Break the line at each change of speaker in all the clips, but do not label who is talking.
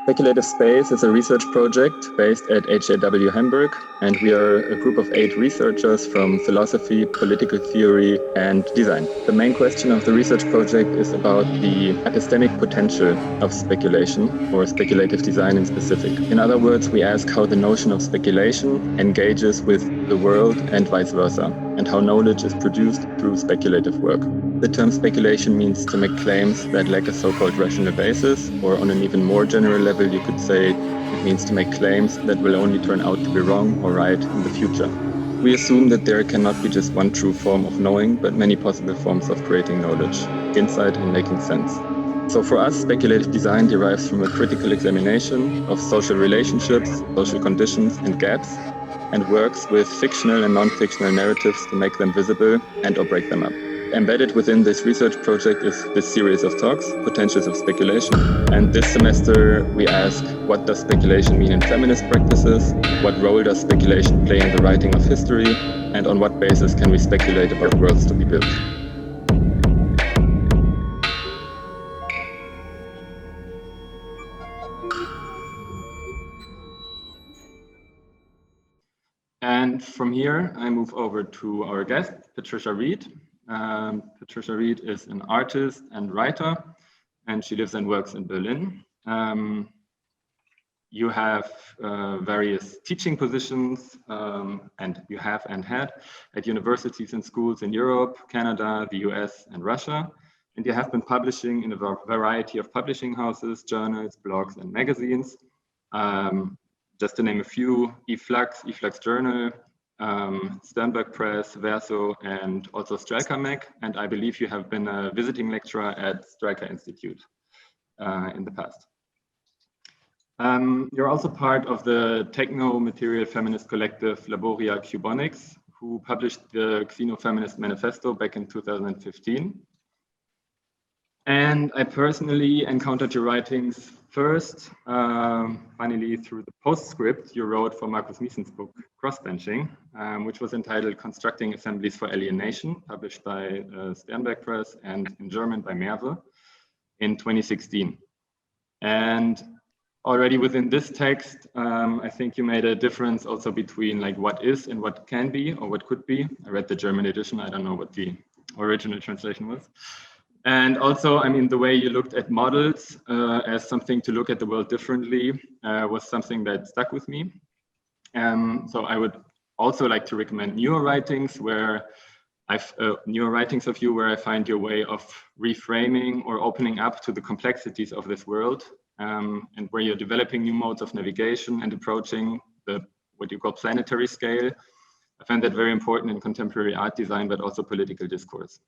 Speculative Space is a research project based at HAW Hamburg, and we are a group of 8 researchers from philosophy, political theory, and design. The main question of the research project is about the epistemic potential of speculation, or speculative design in specific. In other words, we ask how the notion of speculation engages with the world and vice versa, and how knowledge is produced through speculative work. The term speculation means to make claims that lack a so-called rational basis, or on an even more general level, you could say it means to make claims that will only turn out to be wrong or right in the future. We assume that there cannot be just one true form of knowing, but many possible forms of creating knowledge, insight, and making sense. So for us, speculative design derives from a critical examination of social relationships, social conditions, and gaps, and works with fictional and non-fictional narratives to make them visible and or break them up. Embedded within this research project is this series of talks, Potentials of Speculation. And this semester we ask, what does speculation mean in feminist practices? What role does speculation play in the writing of history? And on what basis can we speculate about worlds to be built? And from here, I move over to our guest, Patricia Reed. Patricia Reed is an artist and writer, and she lives and works in Berlin. You have various teaching positions, and you have and had at universities and schools in Europe, Canada, the US, and Russia. And you have been publishing in a variety of publishing houses, journals, blogs, and magazines. Just to name a few, eFlux Journal, Sternberg Press, Verso, and also Stryker Mag. And I believe you have been a visiting lecturer at Stryker Institute in the past. You're also part of the techno-material feminist collective Laboria Cubonics, who published the Xenofeminist Manifesto back in 2015. And I personally encountered your writings first, finally through the postscript you wrote for Markus Miessen's book, Crossbenching, which was entitled Constructing Assemblies for Alienation, published by Sternberg Press and in German by Merve in 2016. And already within this text, I think you made a difference also between like what is and what can be or what could be. I read the German edition, I don't know what the original translation was. And also, I mean, the way you looked at models as something to look at the world differently was something that stuck with me. So I would also like to recommend newer writings where newer writings of you where I find your way of reframing or opening up to the complexities of this world, and where you're developing new modes of navigation and approaching the what you call planetary scale. I find that very important in contemporary art design, but also political discourse.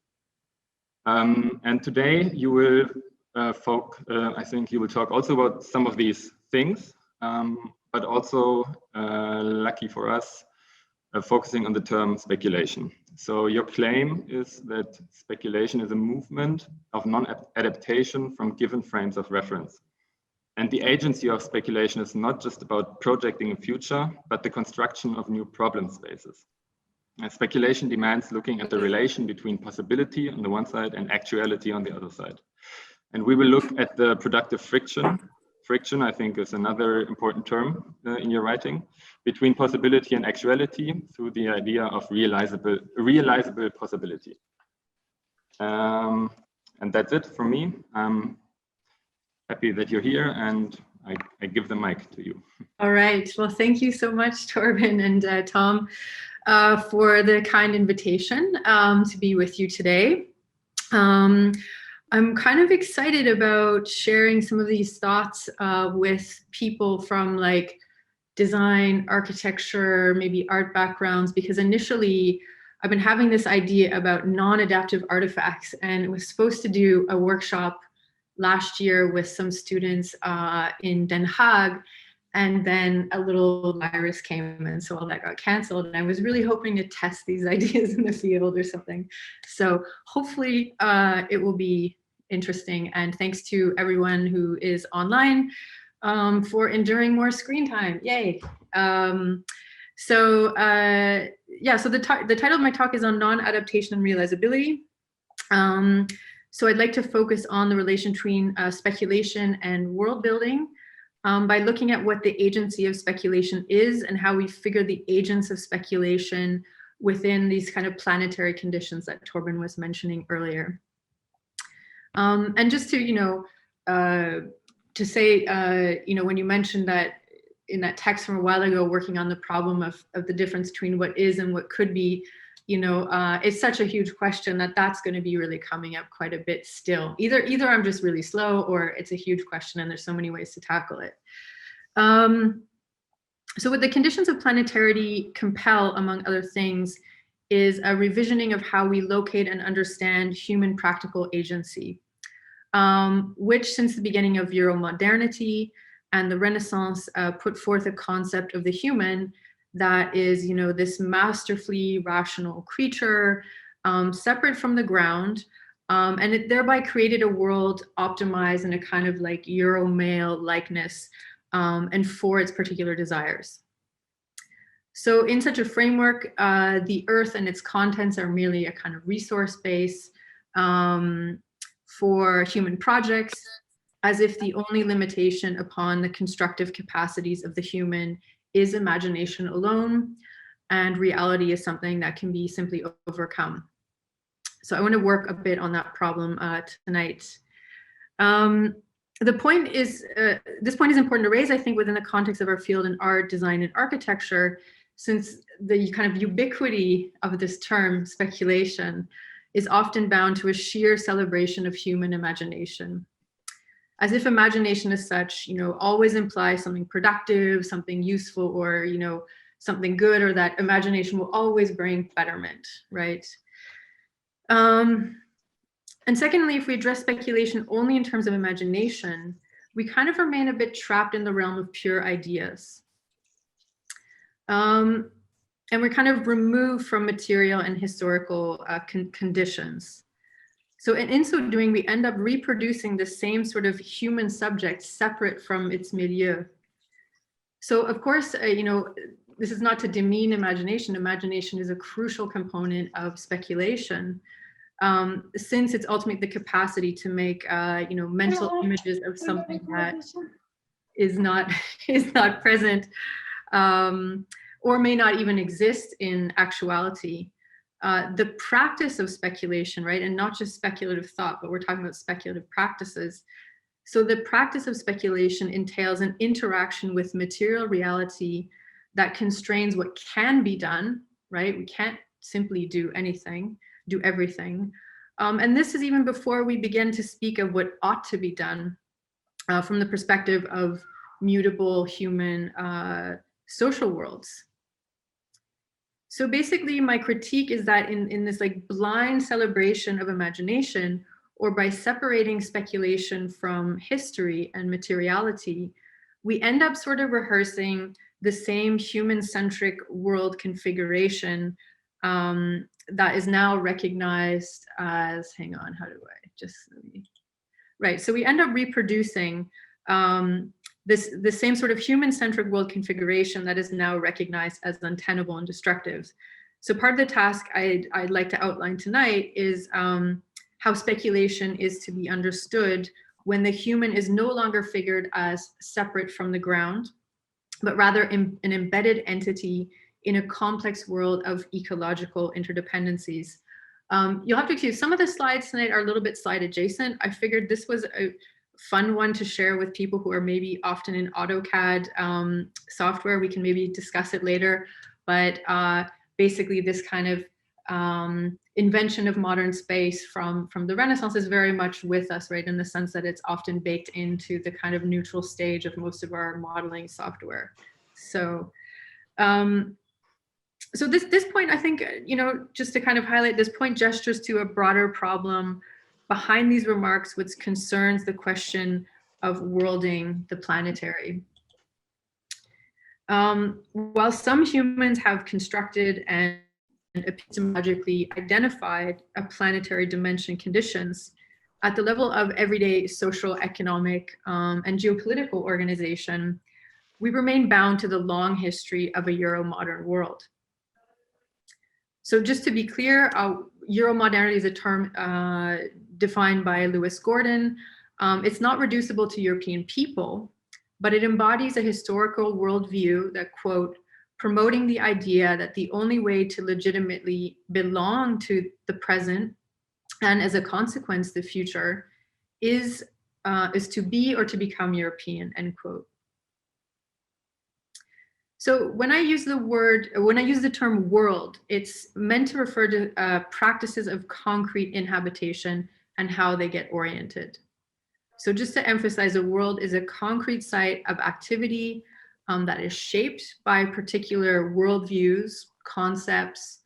And today you will, I think you will talk also about some of these things, but also, lucky for us, focusing on the term speculation. So your claim is that speculation is a movement of non-adaptation from given frames of reference. And the agency of speculation is not just about projecting a future, but the construction of new problem spaces. Speculation demands looking at the relation between possibility on the one side and actuality on the other side. And we will look at the productive friction. Friction, I think, is another important term in your writing, between possibility and actuality through the idea of realizable possibility. And that's it from me. I'm happy that you're here, and I give the mic to you.
All right. Well, thank you so much, Torben and Tom, for the kind invitation to be with you today. I'm kind of excited about sharing some of these thoughts with people from like design, architecture, maybe art backgrounds, because initially I've been having this idea about non-adaptive artifacts, and was supposed to do a workshop last year with some students in Den Haag. And then a little virus came, and so all that got canceled. And I was really hoping to test these ideas in the field or something. So hopefully it will be interesting. And thanks to everyone who is online for enduring more screen time. Yay. So the title of my talk is on non-adaptation and realizability. So I'd like to focus on the relation between speculation and world building. by looking at what the agency of speculation is and how we figure the agents of speculation within these kind of planetary conditions that Torben was mentioning earlier. And just to, to say, when you mentioned that in that text from a while ago, working on the problem of the difference between what is and what could be, it's such a huge question that's going to be really coming up quite a bit still. Either I'm just really slow, or it's a huge question and there's so many ways to tackle it. So what the conditions of planetarity compel, among other things, is a revisioning of how we locate and understand human practical agency, which since the beginning of Euromodernity and the Renaissance put forth a concept of the human that is, this masterfully rational creature, separate from the ground, and it thereby created a world optimized in a kind of like Euro male likeness, and for its particular desires. So in such a framework, the earth and its contents are merely a kind of resource base for human projects, as if the only limitation upon the constructive capacities of the human is imagination alone, and reality is something that can be simply overcome. So I want to work a bit on that problem tonight. The point is, this point is important to raise, I think, within the context of our field in art, design, and architecture, since the kind of ubiquity of this term, speculation, is often bound to a sheer celebration of human imagination. As if imagination as such, always implies something productive, something useful, or, something good, or that imagination will always bring betterment, right? And secondly, if we address speculation only in terms of imagination, we kind of remain a bit trapped in the realm of pure ideas. And we're kind of removed from material and historical conditions. So in so doing, we end up reproducing the same sort of human subject separate from its milieu. So of course, this is not to demean imagination. Imagination is a crucial component of speculation, since it's ultimately the capacity to make, mental images of something that is not present, or may not even exist in actuality. The practice of speculation, right, and not just speculative thought, but we're talking about speculative practices. So the practice of speculation entails an interaction with material reality that constrains what can be done, right? We can't simply do anything, do everything. And this is even before we begin to speak of what ought to be done from the perspective of mutable human social worlds. So basically my critique is that in this like blind celebration of imagination, or by separating speculation from history and materiality, we end up sort of rehearsing the same human-centric world configuration that is now recognized as, hang on, how do I just, right. So we end up reproducing the same sort of human-centric world configuration that is now recognized as untenable and destructive. So part of the task I'd like to outline tonight is how speculation is to be understood when the human is no longer figured as separate from the ground, but rather an embedded entity in a complex world of ecological interdependencies. You'll have to excuse, some of the slides tonight are a little bit slide adjacent. I figured this was a fun one to share with people who are maybe often in AutoCAD software. We can maybe discuss it later, but basically this kind of invention of modern space from the Renaissance is very much with us, right, in the sense that it's often baked into the kind of neutral stage of most of our modeling software. So so this point, I think, just to kind of highlight, this point gestures to a broader problem behind these remarks, which concerns the question of worlding the planetary. While some humans have constructed and epistemologically identified a planetary dimension conditions, at the level of everyday social, economic, and geopolitical organization, we remain bound to the long history of a Euro-modern world. So just to be clear, Euromodernity is a term defined by Lewis Gordon. It's not reducible to European people, but it embodies a historical worldview that, quote, promoting the idea that the only way to legitimately belong to the present, and as a consequence, the future, is to be or to become European, end quote. So when I use the term world, it's meant to refer to practices of concrete inhabitation and how they get oriented. So just to emphasize, a world is a concrete site of activity that is shaped by particular worldviews, concepts,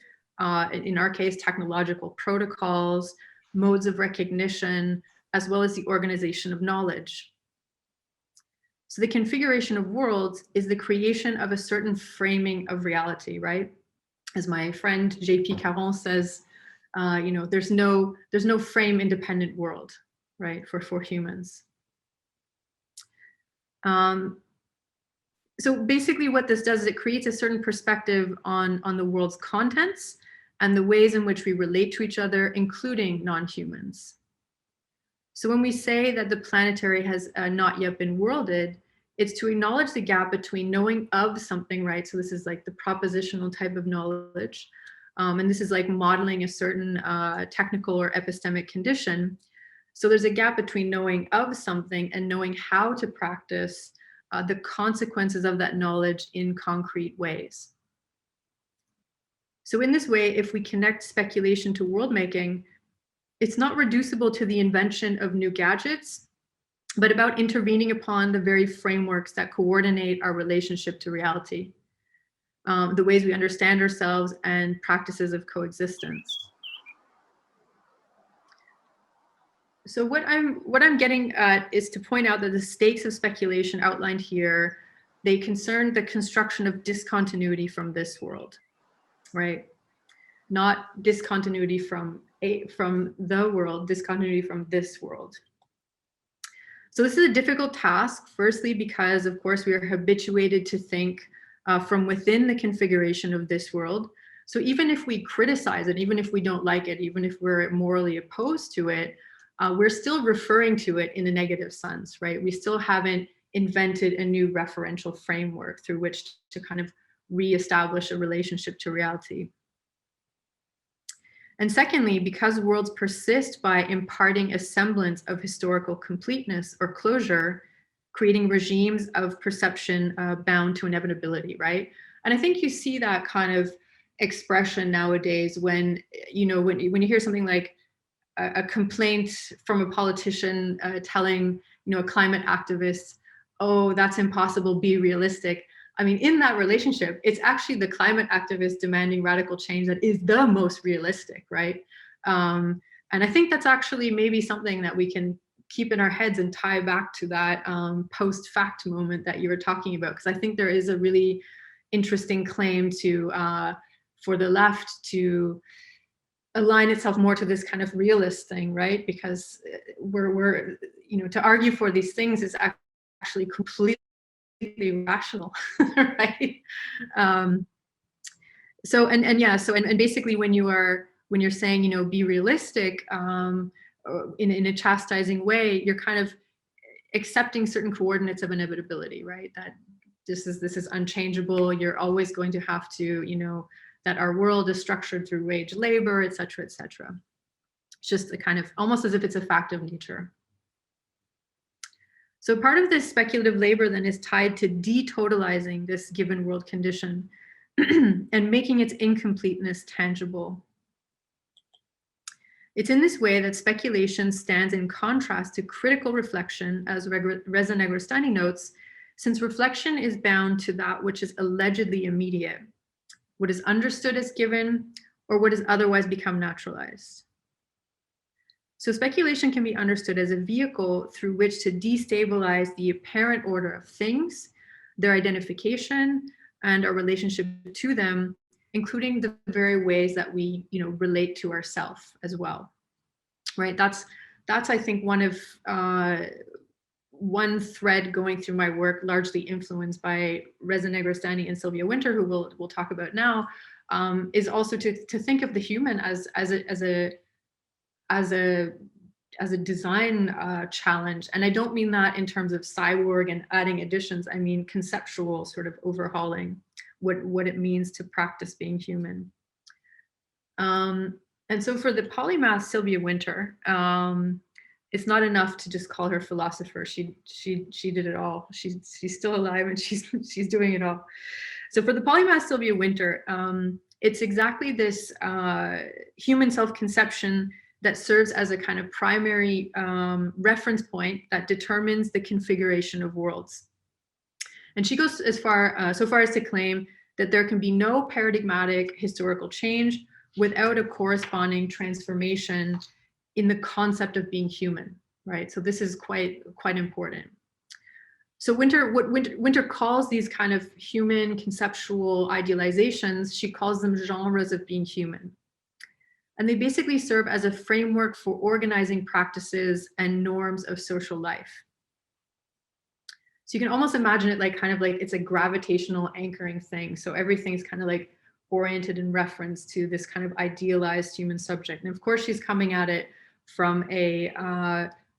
in our case, technological protocols, modes of recognition, as well as the organization of knowledge. So the configuration of worlds is the creation of a certain framing of reality, right? As my friend J.P. Caron says, there's no frame independent world, right, for humans. So basically what this does is it creates a certain perspective on the world's contents and the ways in which we relate to each other, including non-humans. So when we say that the planetary has not yet been worlded, it's to acknowledge the gap between knowing of something, right? So this is like the propositional type of knowledge. And this is like modeling a certain technical or epistemic condition. So there's a gap between knowing of something and knowing how to practice the consequences of that knowledge in concrete ways. So in this way, if we connect speculation to world making, it's not reducible to the invention of new gadgets, but about intervening upon the very frameworks that coordinate our relationship to reality, the ways we understand ourselves and practices of coexistence. So what I'm getting at is to point out that the stakes of speculation outlined here, they concern the construction of discontinuity from this world, right? Not discontinuity from the world, discontinuity from this world. So this is a difficult task, firstly, because of course we are habituated to think from within the configuration of this world. So even if we criticize it, even if we don't like it, even if we're morally opposed to it, we're still referring to it in a negative sense, right? We still haven't invented a new referential framework through which to kind of reestablish a relationship to reality. And secondly, because worlds persist by imparting a semblance of historical completeness or closure, creating regimes of perception bound to inevitability, right? And I think you see that kind of expression nowadays when, when you hear something like a complaint from a politician telling, a climate activist, oh, that's impossible, be realistic. I mean, in that relationship, it's actually the climate activist demanding radical change that is the most realistic, right? And I think that's actually maybe something that we can keep in our heads and tie back to that post-fact moment that you were talking about, because I think there is a really interesting claim to for the left to align itself more to this kind of realist thing, right? Because we're to argue for these things is actually completely rational, right? So basically when you're saying be realistic in a chastising way, you're kind of accepting certain coordinates of inevitability, right? That this is unchangeable. You're always going to have to that our world is structured through wage labor, et cetera, et cetera. It's just a kind of almost as if it's a fact of nature. So part of this speculative labor then is tied to detotalizing this given world condition and making its incompleteness tangible. It's in this way that speculation stands in contrast to critical reflection, as Reza Negrestani notes, since reflection is bound to that which is allegedly immediate, what is understood as given, or what has otherwise become naturalized. So speculation can be understood as a vehicle through which to destabilize the apparent order of things, their identification, and our relationship to them, including the very ways that we, relate to ourselves as well, right? That's I think one thread going through my work, largely influenced by Reza Negrestani and Sylvia Wynter, who we'll talk about now, is also to think of the human as a a design challenge. And I don't mean that in terms of cyborg and adding additions. I mean conceptual sort of overhauling what it means to practice being human. And so for the polymath Sylvia Wynter, it's not enough to just call her philosopher. She did it all. She's still alive and she's doing it all. So for the polymath Sylvia Wynter, it's exactly this human self-conception that serves as a kind of primary reference point that determines the configuration of worlds. And she goes as far so far as to claim that there can be no paradigmatic historical change without a corresponding transformation in the concept of being human, right? So this is quite important. So Wynter calls these kind of human conceptual idealizations, she calls them genres of being human. And they basically serve as a framework for organizing practices and norms of social life. So you can almost imagine it like kind of like it's a gravitational anchoring thing. So everything's kind of like oriented in reference to this kind of idealized human subject. And of course, she's coming at it from a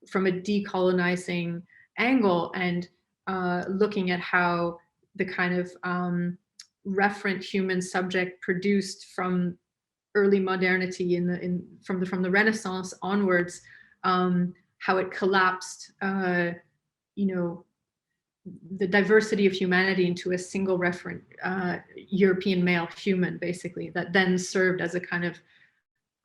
decolonizing angle and looking at how the kind of referent human subject produced from early modernity from the Renaissance onwards, how it collapsed, the diversity of humanity into a single referent European male human, basically, that then served as a kind of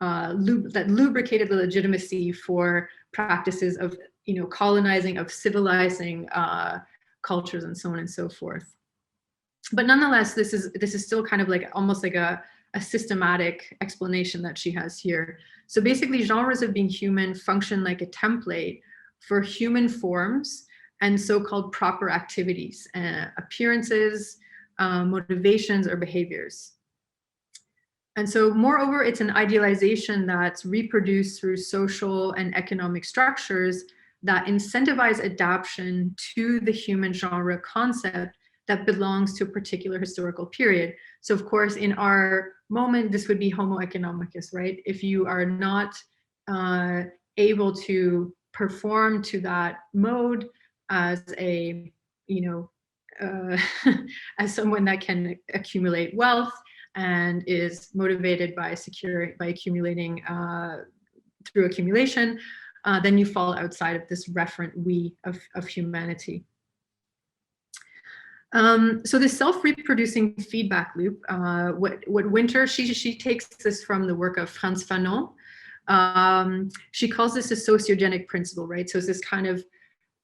that lubricated the legitimacy for practices of colonizing, of civilizing cultures, and so on and so forth. But nonetheless, this is still kind of like almost like a systematic explanation that she has here. So basically, genres of being human function like a template for human forms and so-called proper activities, appearances, motivations, or behaviors. And so moreover, it's an idealization that's reproduced through social and economic structures that incentivize adaptation to the human genre concept that belongs to a particular historical period. So of course, in our moment, this would be Homo economicus, right? If you are not able to perform to that mode as a, as someone that can accumulate wealth and is motivated by accumulating through accumulation, then you fall outside of this referent we of humanity. So this self-reproducing feedback loop, what Wynter, she takes this from the work of Frantz Fanon. She calls this a sociogenic principle, right? So it's this kind of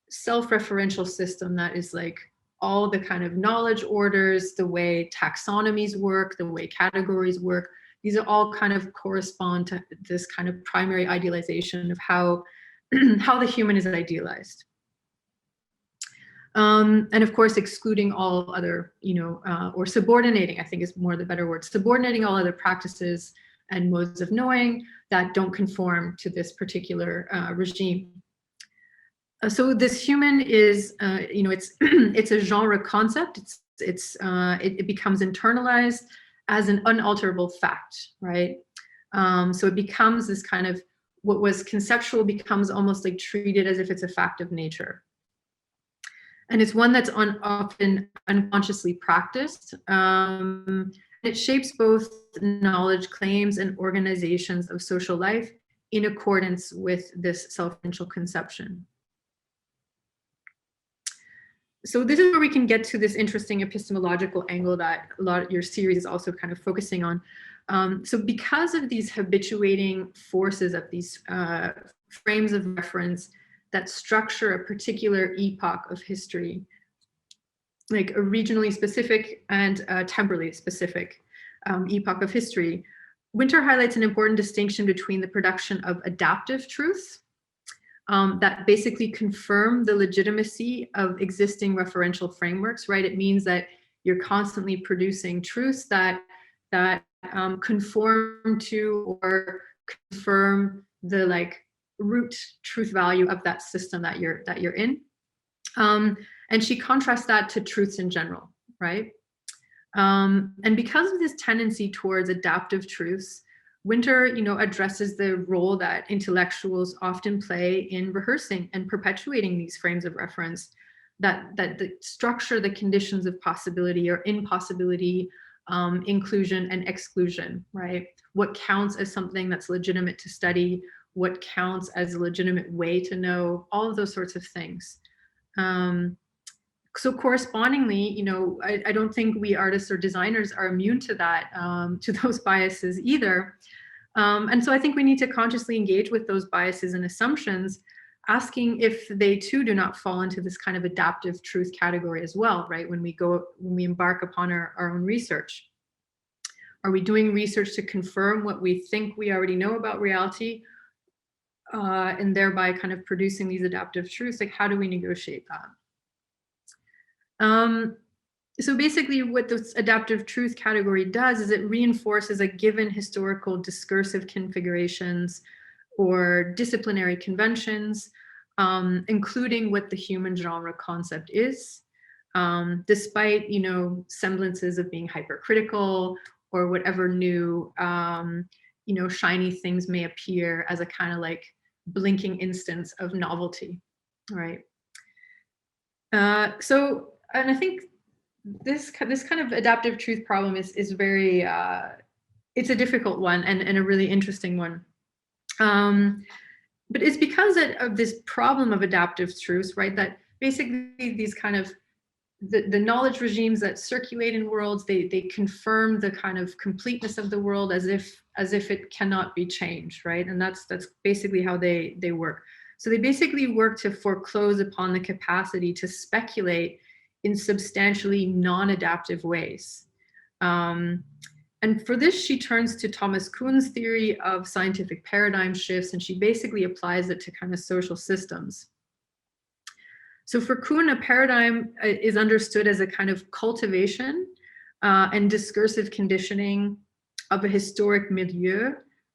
self-referential system that is like all the kind of knowledge orders, the way taxonomies work, the way categories work. These are all kind of correspond to this kind of primary idealization of how the human is idealized. And of course, excluding all other, or subordinating, I think is more the better word, subordinating all other practices and modes of knowing that don't conform to this particular regime. So this human is, it's a genre concept. It becomes internalized as an unalterable fact, right? So it becomes this kind of, what was conceptual becomes almost like treated as if it's a fact of nature. And it's one that's often unconsciously practiced. It shapes both knowledge claims and organizations of social life in accordance with this self-referential conception. So this is where we can get to this interesting epistemological angle that a lot of your series is also kind of focusing on. So because of these habituating forces of these frames of reference that structure a particular epoch of history, like a regionally specific and temporally specific epoch of history, Wynter highlights an important distinction between the production of adaptive truths that basically confirm the legitimacy of existing referential frameworks, right? It means that you're constantly producing truths that conform to or confirm the like root truth value of that system that you're in. And she contrasts that to truths in general, right? And because of this tendency towards adaptive truths, Winter, addresses the role that intellectuals often play in rehearsing and perpetuating these frames of reference that the structure the conditions of possibility or impossibility, inclusion and exclusion, right? What counts as something that's legitimate to study, what counts as a legitimate way to know, all of those sorts of things. So correspondingly, I don't think we artists or designers are immune to that, to those biases either. And so I think we need to consciously engage with those biases and assumptions, asking if they too do not fall into this kind of adaptive truth category as well, right? When we embark upon our own research. Are we doing research to confirm what we think we already know about reality, and thereby kind of producing these adaptive truths? Like, how do we negotiate that? So basically what this adaptive truth category does is it reinforces a given historical discursive configurations or disciplinary conventions, including what the human genre concept is, despite, semblances of being hypercritical or whatever new, shiny things may appear as a kind of like blinking instance of novelty, right? And I think this kind of adaptive truth problem is very, it's a difficult one and a really interesting one. But it's because of this problem of adaptive truths, right? That basically these kind of, the knowledge regimes that circulate in worlds, they confirm the kind of completeness of the world as if it cannot be changed, right? And that's basically how they work. So they basically work to foreclose upon the capacity to speculate in substantially non-adaptive ways. And for this, she turns to Thomas Kuhn's theory of scientific paradigm shifts, and she basically applies it to kind of social systems. So for Kuhn, a paradigm is understood as a kind of cultivation and discursive conditioning of a historic milieu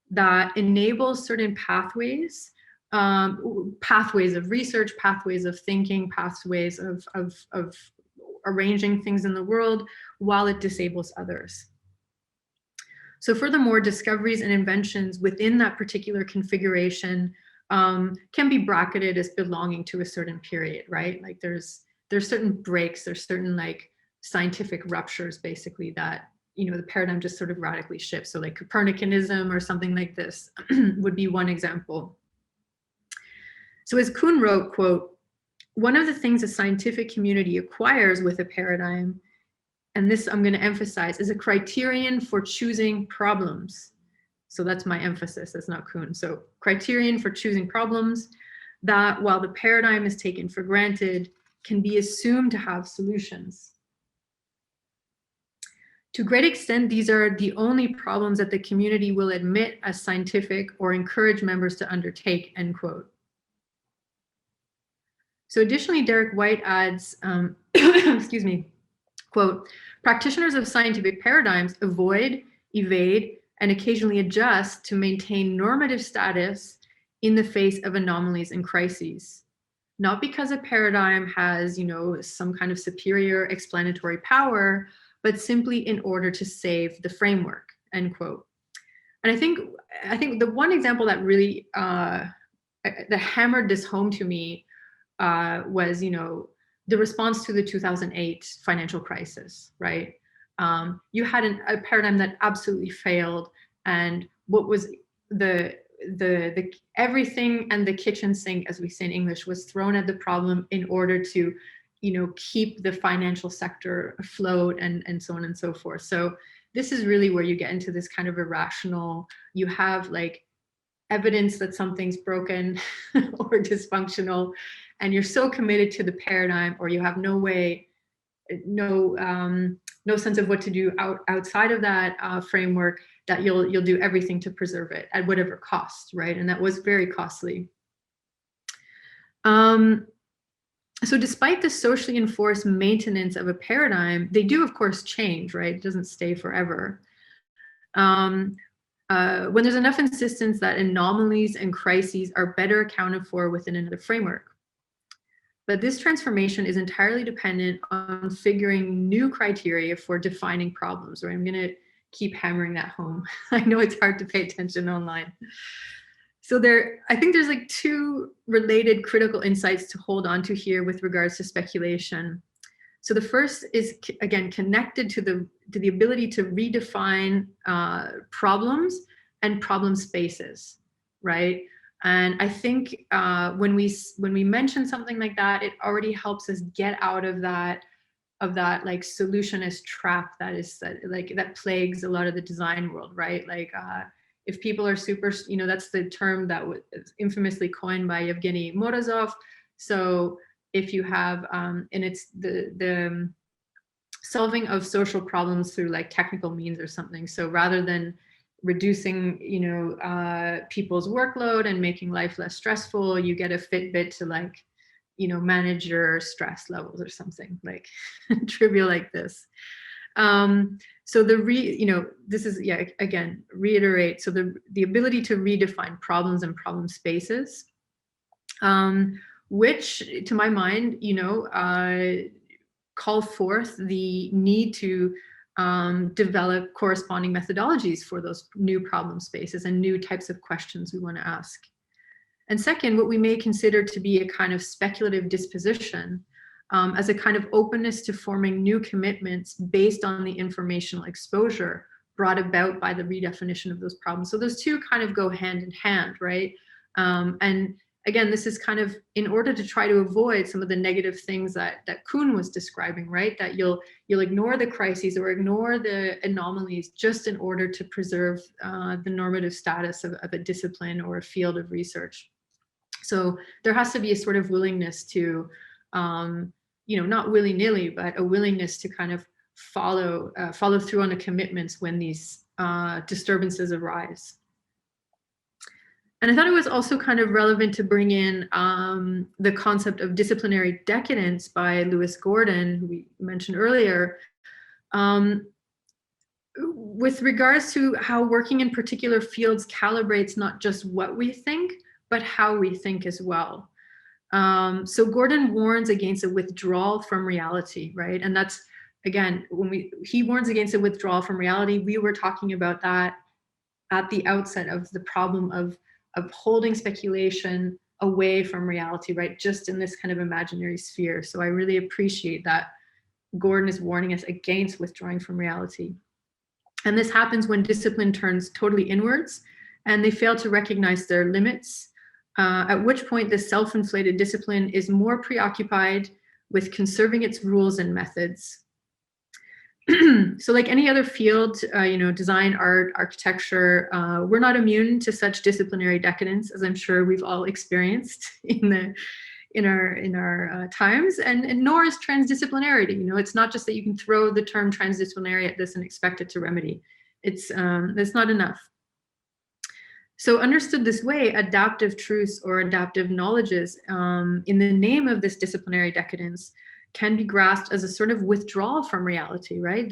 that enables certain pathways of research, pathways of thinking, pathways of arranging things in the world, while it disables others. So furthermore, discoveries and inventions within that particular configuration can be bracketed as belonging to a certain period, right? Like there's certain breaks, there's certain like scientific ruptures, basically, that, the paradigm just sort of radically shifts. So like Copernicanism or something like this would be one example. So as Kuhn wrote, quote, "One of the things a scientific community acquires with a paradigm," and this I'm going to emphasize, "is a criterion for choosing problems." So that's my emphasis, that's not Kuhn. So criterion for choosing problems that, while the paradigm is taken for granted, can be assumed to have solutions. To a great extent, these are the only problems that the community will admit as scientific or encourage members to undertake, end quote. So additionally, Derek White adds, excuse me, quote, "Practitioners of scientific paradigms avoid, evade, and occasionally adjust to maintain normative status in the face of anomalies and crises. Not because a paradigm has, some kind of superior explanatory power, but simply in order to save the framework," end quote. And I think the one example that really that hammered this home to me was, the response to the 2008 financial crisis, right? You had a paradigm that absolutely failed, and what was the everything and the kitchen sink, as we say in English, was thrown at the problem in order to, keep the financial sector afloat and so on and so forth. So this is really where you get into this kind of irrational, you have like evidence that something's broken or dysfunctional, and you're so committed to the paradigm, or you have no sense of what to do outside of that framework, that you'll do everything to preserve it at whatever cost, right? And that was very costly. So despite the socially enforced maintenance of a paradigm, they do of course change, right? It doesn't stay forever. When there's enough insistence that anomalies and crises are better accounted for within another framework. But this transformation is entirely dependent on figuring new criteria for defining problems, right? I'm going to keep hammering that home. I know it's hard to pay attention online. So I think there's like two related critical insights to hold on to here with regards to speculation. So the first is, again, connected to the ability to redefine problems and problem spaces, right? And I think when we mention something like that, it already helps us get out of that like solutionist trap that plagues a lot of the design world, right? Like if people are super, that's the term that was infamously coined by Yevgeny Morozov. So if you have, and it's the solving of social problems through like technical means or something. So rather than reducing, people's workload and making life less stressful, you get a Fitbit to like, manage your stress levels or something like trivial like this. So this is, again, reiterate. So the ability to redefine problems and problem spaces, which to my mind, call forth the need to develop corresponding methodologies for those new problem spaces and new types of questions we want to ask. And second, what we may consider to be a kind of speculative disposition as a kind of openness to forming new commitments based on the informational exposure brought about by the redefinition of those problems. So those two kind of go hand in hand, right? And again, this is kind of in order to try to avoid some of the negative things that Kuhn was describing, right? That you'll ignore the crises or ignore the anomalies just in order to preserve the normative status of a discipline or a field of research. So there has to be a sort of willingness to, not willy-nilly, but a willingness to kind of follow through on the commitments when these disturbances arise. And I thought it was also kind of relevant to bring in the concept of disciplinary decadence by Lewis Gordon, who we mentioned earlier, with regards to how working in particular fields calibrates not just what we think, but how we think as well. So Gordon warns against a withdrawal from reality, right? And that's, again, he warns against a withdrawal from reality. We were talking about that at the outset of the problem of holding speculation away from reality, right? Just in this kind of imaginary sphere. So I really appreciate that Gordon is warning us against withdrawing from reality. And this happens when discipline turns totally inwards and they fail to recognize their limits, at which point the self-inflated discipline is more preoccupied with conserving its rules and methods. So like any other field, design, art, architecture, we're not immune to such disciplinary decadence, as I'm sure we've all experienced in our times, and nor is transdisciplinarity. It's not just that you can throw the term transdisciplinary at this and expect it to remedy. That's not enough. So understood this way, adaptive truths or adaptive knowledges in the name of this disciplinary decadence can be grasped as a sort of withdrawal from reality, right?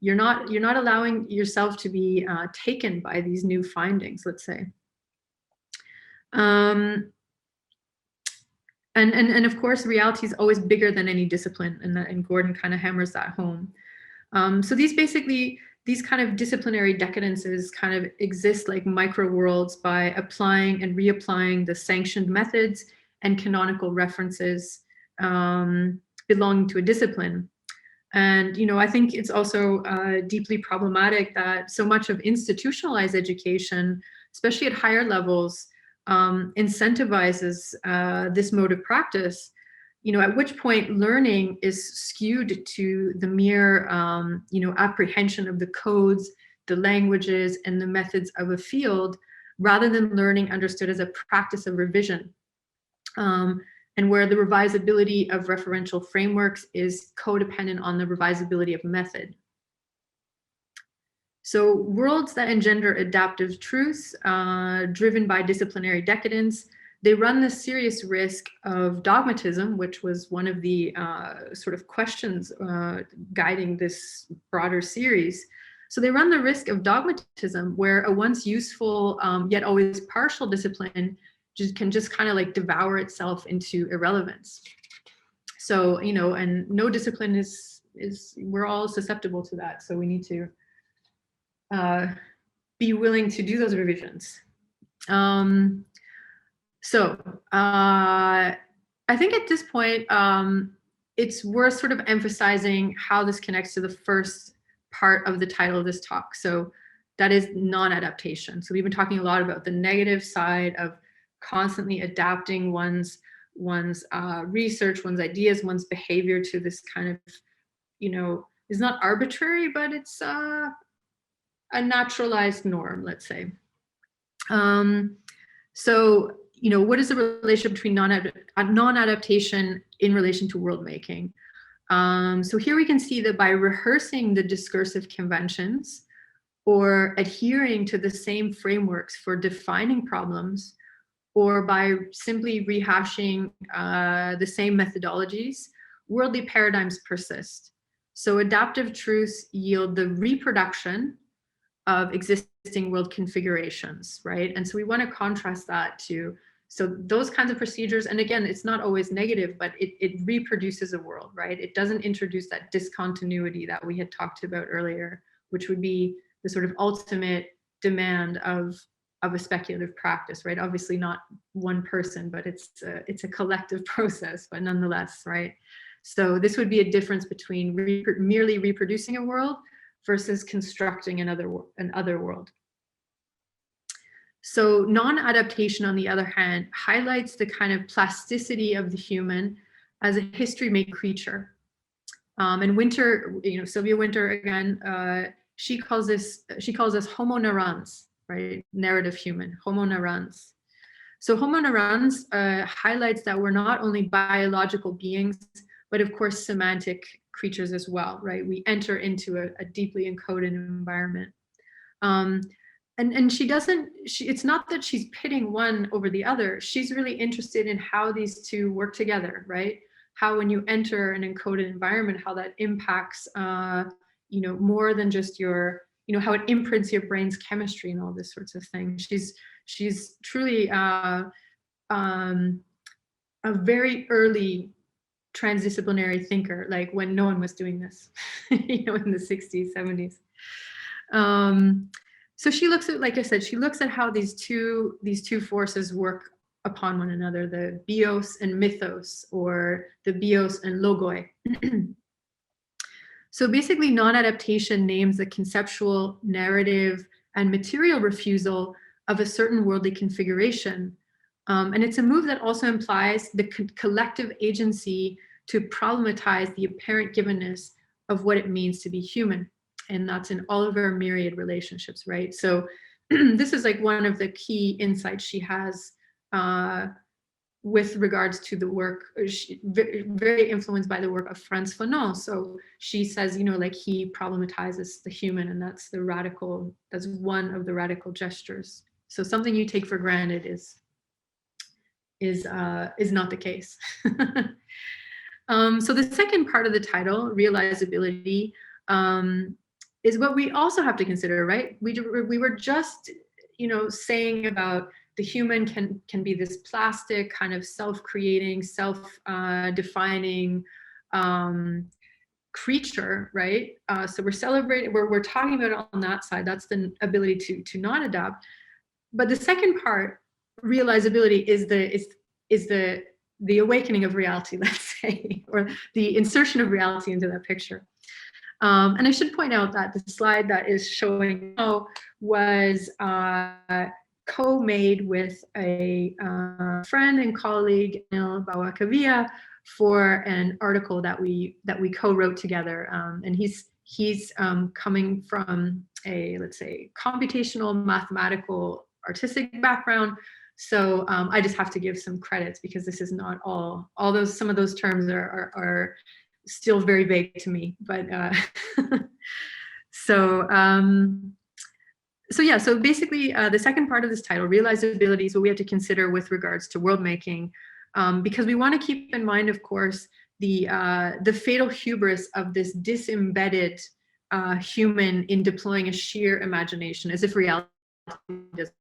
You're not allowing yourself to be taken by these new findings, let's say. And of course, reality is always bigger than any discipline, and Gordon kind of hammers that home. So these kind of disciplinary decadences kind of exist like micro worlds by applying and reapplying the sanctioned methods and canonical references belonging to a discipline. And, I think it's also deeply problematic that so much of institutionalized education, especially at higher levels, incentivizes this mode of practice, at which point learning is skewed to the mere, apprehension of the codes, the languages, and the methods of a field, rather than learning understood as a practice of revision. And where the revisability of referential frameworks is codependent on the revisability of method. So worlds that engender adaptive truths, driven by disciplinary decadence, they run the serious risk of dogmatism, which was one of the sort of questions guiding this broader series. So they run the risk of dogmatism, where a once useful yet always partial discipline can just kind of like devour itself into irrelevance. So, and no discipline is we're all susceptible to that. So we need to be willing to do those revisions. I think at this point, it's worth sort of emphasizing how this connects to the first part of the title of this talk. So that is non-adaptation. So we've been talking a lot about the negative side of constantly adapting one's research, one's ideas, one's behavior to this kind of, is not arbitrary, but it's a naturalized norm, let's say. What is the relationship between non-adaptation in relation to world making? So here we can see that by rehearsing the discursive conventions or adhering to the same frameworks for defining problems, or by simply rehashing the same methodologies, worldly paradigms persist. So adaptive truths yield the reproduction of existing world configurations, right? And so we want to contrast that to, so those kinds of procedures, and again, it's not always negative, but it reproduces a world, right? It doesn't introduce that discontinuity that we had talked about earlier, which would be the sort of ultimate demand of a speculative practice, right? Obviously not one person, but it's a collective process, but nonetheless, right? So this would be a difference between merely reproducing a world versus constructing another world. So non-adaptation, on the other hand, highlights the kind of plasticity of the human as a history-made creature. And Winter, Sylvia Winter again, she calls us homo narrans, right? Narrative human, homo narrans. So homo narrans highlights that we're not only biological beings, but of course semantic creatures as well, right? We enter into a deeply encoded environment. And it's not that she's pitting one over the other. She's really interested in how these two work together, right? How when you enter an encoded environment, how that impacts, more than just your, how it imprints your brain's chemistry and all this sorts of things. She's truly a very early transdisciplinary thinker, like when no one was doing this, in the 60s, 70s. So she looks at, like I said, she looks at how these two forces work upon one another, the bios and mythos, or the bios and logoi. So basically, non-adaptation names the conceptual, narrative, and material refusal of a certain worldly configuration. And it's a move that also implies the collective agency to problematize the apparent givenness of what it means to be human. And that's in all of our myriad relationships, right? So this is like one of the key insights she has with regards to the work, very influenced by the work of Frantz Fanon. So she says, he problematizes the human, and that's one of the radical gestures. So something you take for granted is not the case. So the second part of the title, realizability, is what we also have to consider, right? We were just, saying about the human can be this plastic, kind of self-creating, self-defining creature, right? So we're celebrating, we're talking about it on that side. That's the ability to not adapt. But the second part, realizability, is the awakening of reality, let's say, or the insertion of reality into that picture. And I should point out that the slide that is showing now was co-made with a friend and colleague, Neil Bawakavia, for an article that we co-wrote together. And he's coming from a, let's say, computational, mathematical, artistic background. So I just have to give some credits, because this is not some of those terms are still very vague to me, but so basically the second part of this title, realizability, is what we have to consider with regards to world making, because we want to keep in mind, of course, the fatal hubris of this disembedded human in deploying a sheer imagination, as if reality doesn't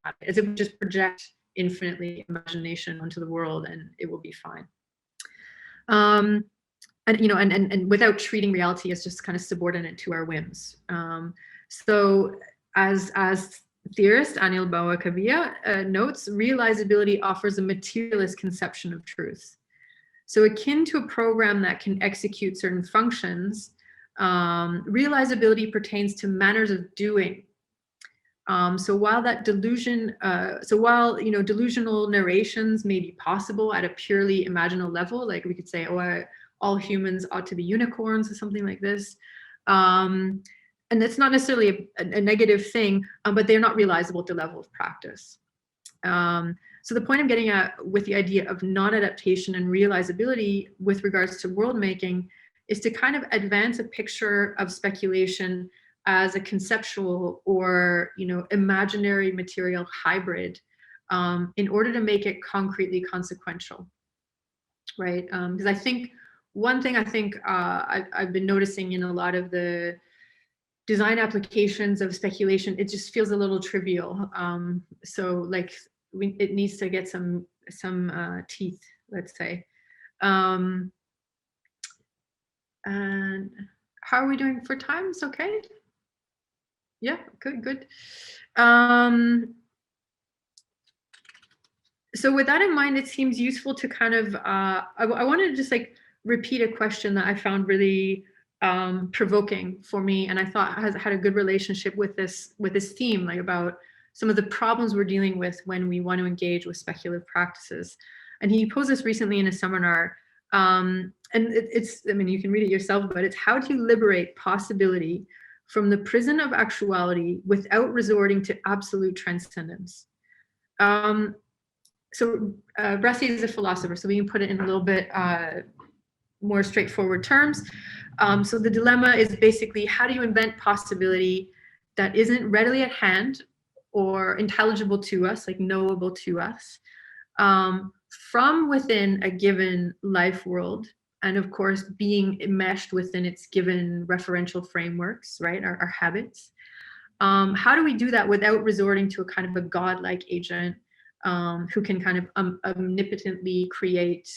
matter, as if we just project infinitely imagination onto the world and it will be fine. and you know, and without treating reality as just kind of subordinate to our whims. So as theorist Anil Bawakavia notes, realizability offers a materialist conception of truth. So akin to a program that can execute certain functions, realizability pertains to manners of doing. So while that delusion, you know, delusional narrations may be possible at a purely imaginal level, like we could say, oh, all humans ought to be unicorns or something like this. And it's not necessarily a negative thing, but they're not realizable at the level of practice. So the point I'm getting at with the idea of non-adaptation and realizability with regards to world making is to kind of advance a picture of speculation as a conceptual or, you know, imaginary material hybrid in order to make it concretely consequential, right? Because I think one thing I've been noticing in a lot of the design applications of speculation, it just feels a little trivial. So like it needs to get some teeth, let's say. And how are we doing for time? It's okay. Yeah, good. So with that in mind, it seems useful to kind of, I wanted to just like repeat a question that I found really provoking for me, and I thought has had a good relationship with this theme, like about some of the problems we're dealing with when we want to engage with speculative practices. And he posed this recently in a seminar, and it's, I mean, you can read it yourself, but it's how to liberate possibility from the prison of actuality without resorting to absolute transcendence. So Bressi is a philosopher, so we can put it in a little bit more straightforward terms. So the dilemma is basically, how do you invent possibility that isn't readily at hand or intelligible to us, like knowable to us, from within a given life world, and of course being enmeshed within its given referential frameworks, right, our habits. How do we do that without resorting to a kind of a godlike agent who can kind of omnipotently create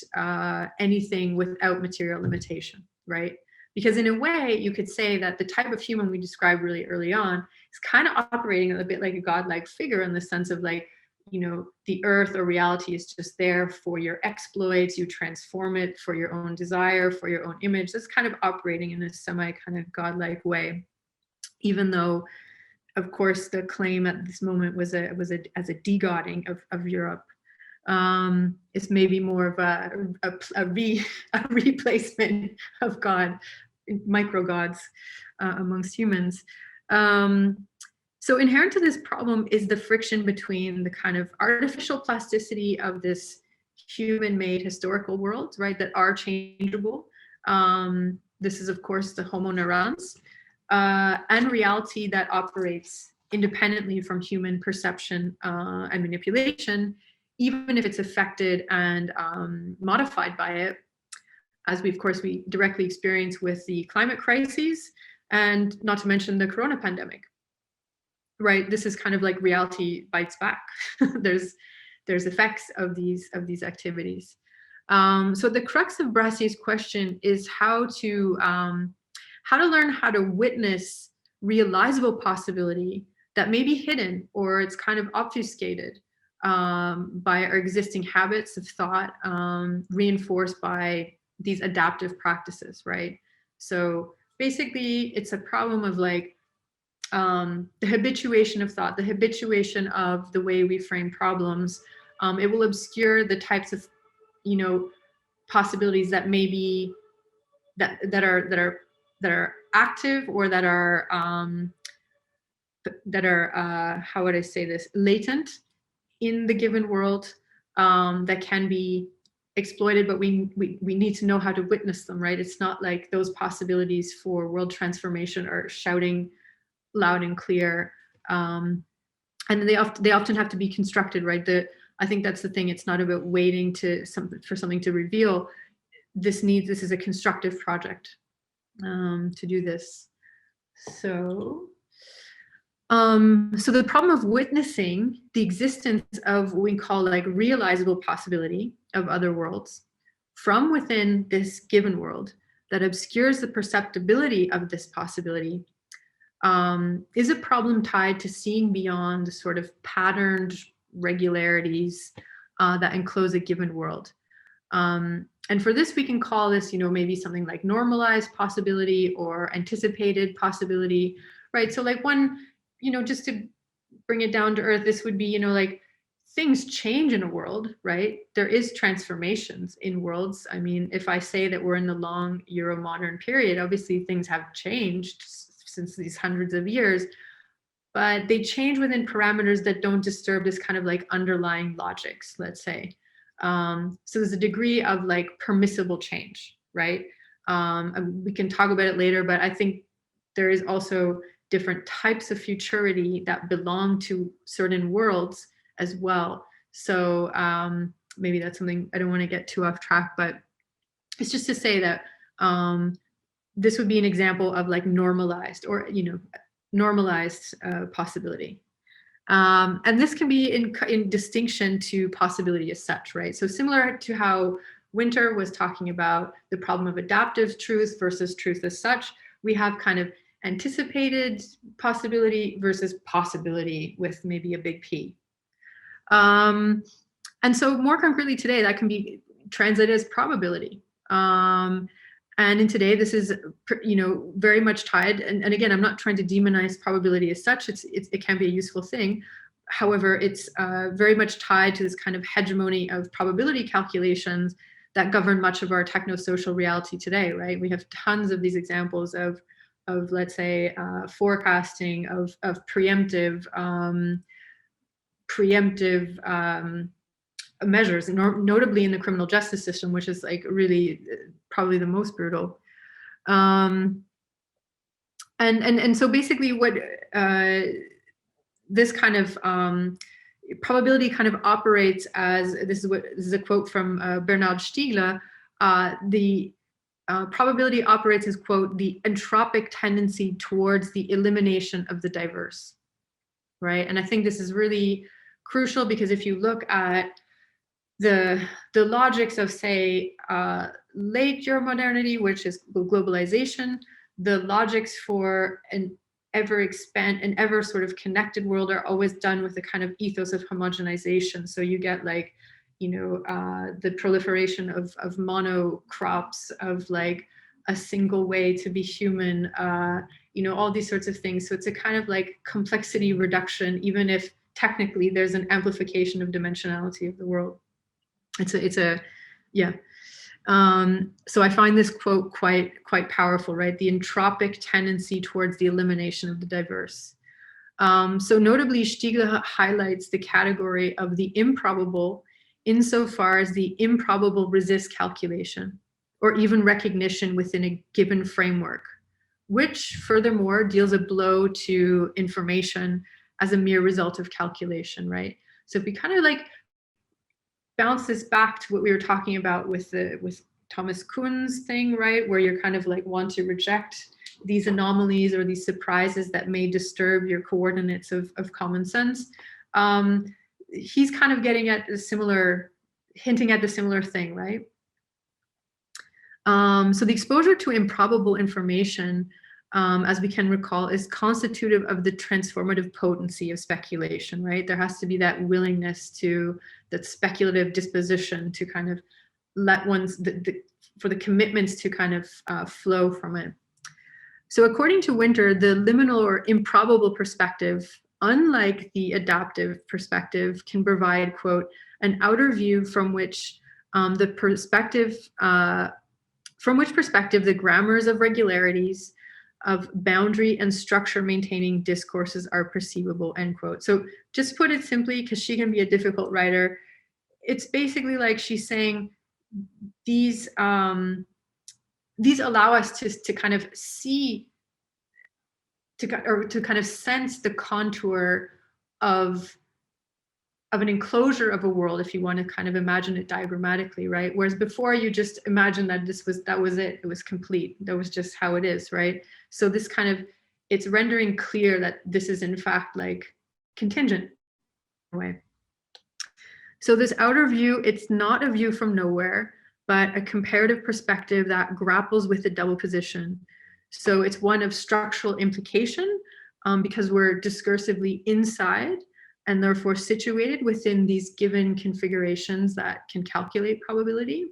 anything without material limitation, right? Because in a way, you could say that the type of human we described really early on is kind of operating a bit like a godlike figure, in the sense of like, you know, the earth or reality is just there for your exploits, you transform it for your own desire, for your own image. That's kind of operating in a semi kind of godlike way, even though, of course, the claim at this moment was as a de-godding of Europe. It's maybe more of a replacement of God, micro gods amongst humans. So inherent to this problem is the friction between the kind of artificial plasticity of this human-made historical world, right, that are changeable. This is, of course, the homo neurans, and reality that operates independently from human perception and manipulation, even if it's affected and modified by it, as we directly experience with the climate crises, and not to mention the corona pandemic. Right, this is kind of like reality bites back. there's effects of these activities. So the crux of Brassi's question is how to learn how to witness realizable possibility that may be hidden, or it's kind of obfuscated by our existing habits of thought, reinforced by these adaptive practices, right? So basically, it's a problem of like the habituation of thought, the habituation of the way we frame problems. It will obscure the types of, you know, possibilities that may be that are active, or that are how would I say this, latent in the given world, that can be exploited, but we need to know how to witness them, right? It's not like those possibilities for world transformation are shouting loud and clear, and they often have to be constructed, right? I think that's the thing. It's not about waiting for something to reveal. This is a constructive project to do this. So the problem of witnessing the existence of what we call like realizable possibility of other worlds from within this given world that obscures the perceptibility of this possibility is a problem tied to seeing beyond the sort of patterned regularities that enclose a given world. And for this, we can call this, maybe something like normalized possibility or anticipated possibility, right? So like one, just to bring it down to earth, this would be, like things change in a world, right? There is transformations in worlds. I mean, if I say that we're in the long Euro-modern period, obviously things have changed since these hundreds of years, but they change within parameters that don't disturb this kind of like underlying logics, let's say. So there's a degree of like permissible change, right? We can talk about it later, but I think there is also different types of futurity that belong to certain worlds as well. So maybe that's something, I don't want to get too off track, but it's just to say that this would be an example of like normalized or, normalized possibility. And this can be in distinction to possibility as such, right? So similar to how Winter was talking about the problem of adaptive truth versus truth as such, we have kind of anticipated possibility versus possibility with maybe a big P. And so more concretely today, that can be translated as probability. And in today, this is, very much tied. And again, I'm not trying to demonize probability as such. It can be a useful thing. However, it's very much tied to this kind of hegemony of probability calculations that govern much of our techno-social reality today, right? We have tons of these examples of let's say, forecasting, of preemptive measures, notably in the criminal justice system, which is like really probably the most brutal. And so basically what this kind of probability kind of operates as, this is a quote from Bernard Stiegler, the probability operates as, quote, the entropic tendency towards the elimination of the diverse, right? And I think this is really crucial because if you look at the logics of, say, late Euromodernity, which is globalization, the logics for an ever sort of connected world are always done with a kind of ethos of homogenization. So you get like, the proliferation of monocrops, of like a single way to be human, all these sorts of things. So it's a kind of like complexity reduction, even if technically there's an amplification of dimensionality of the world. Yeah. So I find this quote quite powerful, right? The entropic tendency towards the elimination of the diverse. So notably, Stiegler highlights the category of the improbable insofar as the improbable resists calculation or even recognition within a given framework, which furthermore deals a blow to information as a mere result of calculation, right? So if we kind of like bounce this back to what we were talking about with Thomas Kuhn's thing, right? Where you're kind of like want to reject these anomalies or these surprises that may disturb your coordinates of common sense. He's kind of getting at hinting at the similar thing, right? So the exposure to improbable information, as we can recall, is constitutive of the transformative potency of speculation, right? There has to be that willingness that speculative disposition to kind of let for the commitments to kind of flow from it. So according to Winter, the liminal or improbable perspective, unlike the adaptive perspective, can provide, quote, an outer view from which the grammars of regularities, of boundary and structure maintaining discourses are perceivable, end quote. So just put it simply, because she can be a difficult writer, it's basically like she's saying these allow us to kind of see, to kind of sense the contour of an enclosure of a world, if you want to kind of imagine it diagrammatically, right? Whereas before you just imagine that that was it was complete, that was just how it is, right? So this kind of, it's rendering clear that this is in fact like contingent way. So this outer view, it's not a view from nowhere, but a comparative perspective that grapples with the double position. So it's one of structural implication, because we're discursively inside and therefore situated within these given configurations that can calculate probability,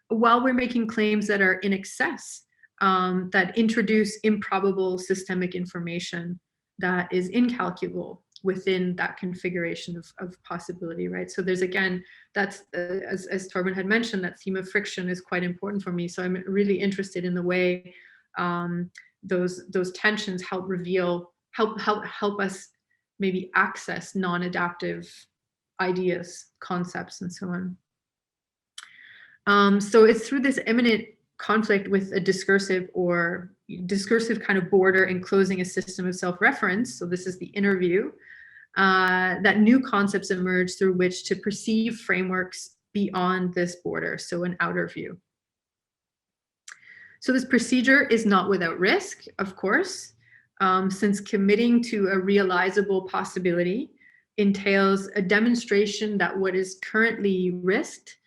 while we're making claims that are in excess, that introduce improbable systemic information that is incalculable within that configuration of possibility, right? So there's, again, that's, as Torben had mentioned, that theme of friction is quite important for me. So I'm really interested in the way those tensions help reveal, help us maybe access non-adaptive ideas, concepts, and so on. So it's through this imminent conflict with a discursive kind of border enclosing a system of self-reference, so this is the inner view, that new concepts emerge through which to perceive frameworks beyond this border, so an outer view. So this procedure is not without risk, of course, since committing to a realizable possibility entails a demonstration that what is currently risked,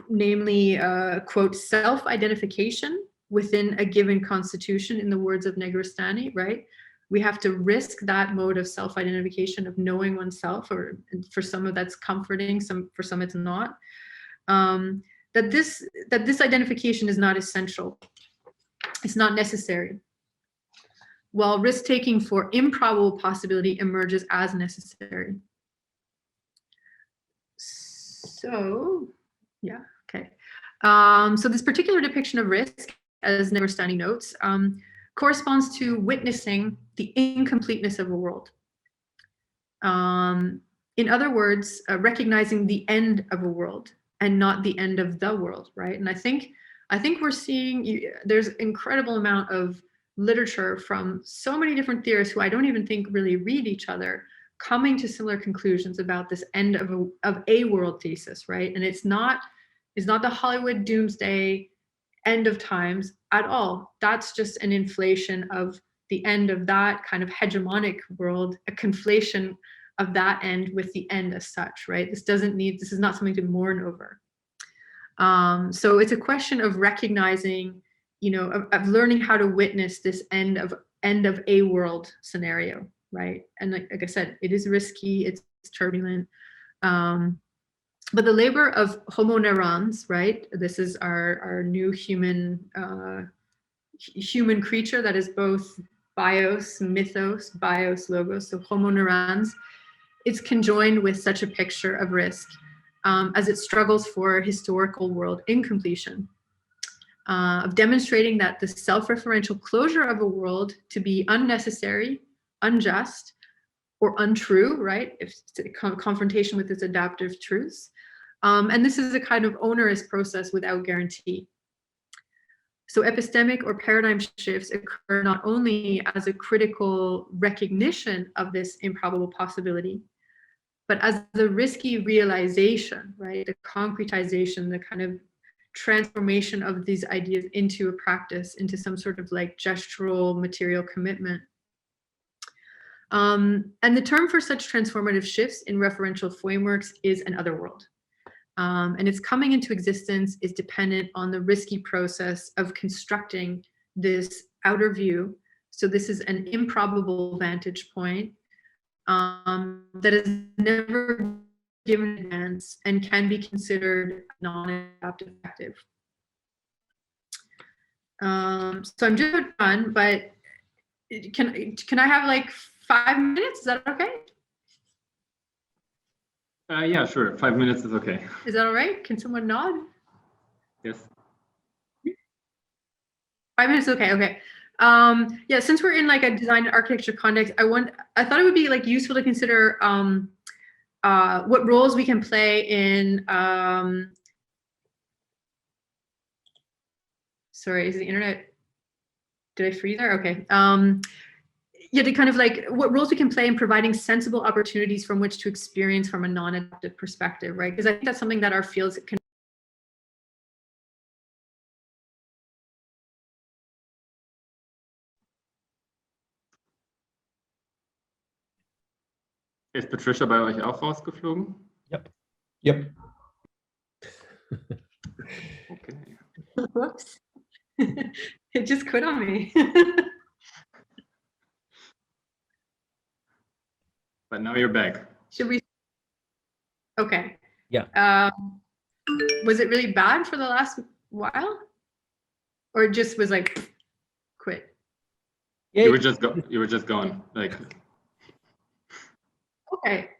namely, quote, self-identification within a given constitution, in the words of Negrestani, right? We have to risk that mode of self-identification, of knowing oneself, or for some of that's comforting, for some it's not. That this identification is not essential. It's not necessary. While risk-taking for improbable possibility emerges as necessary. So, yeah, okay. So this particular depiction of risk, as Negrestani notes, corresponds to witnessing the incompleteness of a world. In other words, recognizing the end of a world and not the end of the world, right? And I think we're seeing, there's incredible amount of literature from so many different theorists who I don't even think really read each other, coming to similar conclusions about this end of a world thesis, right? And it's not the Hollywood doomsday end of times at all. That's just an inflation of the end of that kind of hegemonic world, a conflation of that end with the end as such, right? This is not something to mourn over. So it's a question of recognizing, of learning how to witness this end of a world scenario, right? And like I said, it is risky, it's turbulent. But the labor of Homo neurons, right? This is our new human creature that is both bios, mythos, bios, logos. So Homo neurons, it's conjoined with such a picture of risk as it struggles for historical world incompletion, of demonstrating that the self-referential closure of a world to be unnecessary, unjust, or untrue, right? If it's a confrontation with its adaptive truths. And this is a kind of onerous process without guarantee. So epistemic or paradigm shifts occur not only as a critical recognition of this improbable possibility, but as the risky realization, right? The concretization, the kind of transformation of these ideas into a practice, into some sort of like gestural material commitment. And the term for such transformative shifts in referential frameworks is an other world. And its coming into existence is dependent on the risky process of constructing this outer view. So this is an improbable vantage point that is never given advance and can be considered non-adaptive. So I'm just done, but can I have like 5 minutes? Is that okay?
Yeah, sure. 5 minutes is okay.
Is that all right? Can someone nod?
Yes.
5 minutes, okay, okay. Yeah, since we're in like a design and architecture context, I thought it would be like useful to consider what roles we can play in. Sorry, is the internet? Did I freeze there? Okay. Yeah, to kind of like what roles we can play in providing sensible opportunities from which to experience from a non-adaptive perspective, right? Because I think that's something that our fields can.
Ist Patricia bei euch auch rausgeflogen?
Yep. Yep.
Okay.
Whoops. It just quit on me.
But now you're back.
Should we? Okay.
Yeah.
Was it really bad for the last while? Or it just was like quit?
Yeah,
You were just gone. Like.
Okay.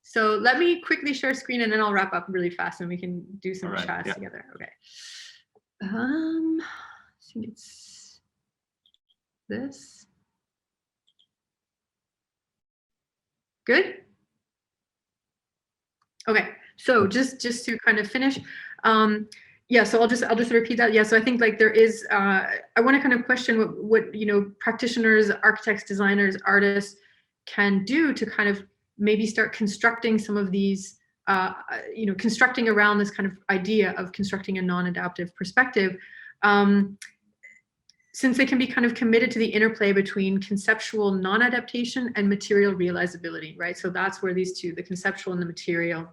So let me quickly share screen and then I'll wrap up really fast and we can do some
All right,
chats
yeah.
together. Okay. I think it's this. Good. Okay. So just to kind of finish, yeah. So I'll just repeat that. Yeah. So I think like there is. I want to kind of question what practitioners, architects, designers, artists can do to kind of maybe start constructing some of these. Constructing around this kind of idea of constructing a non-adaptive perspective. Since they can be kind of committed to the interplay between conceptual non-adaptation and material realizability, right? So that's where these two, the conceptual and the material,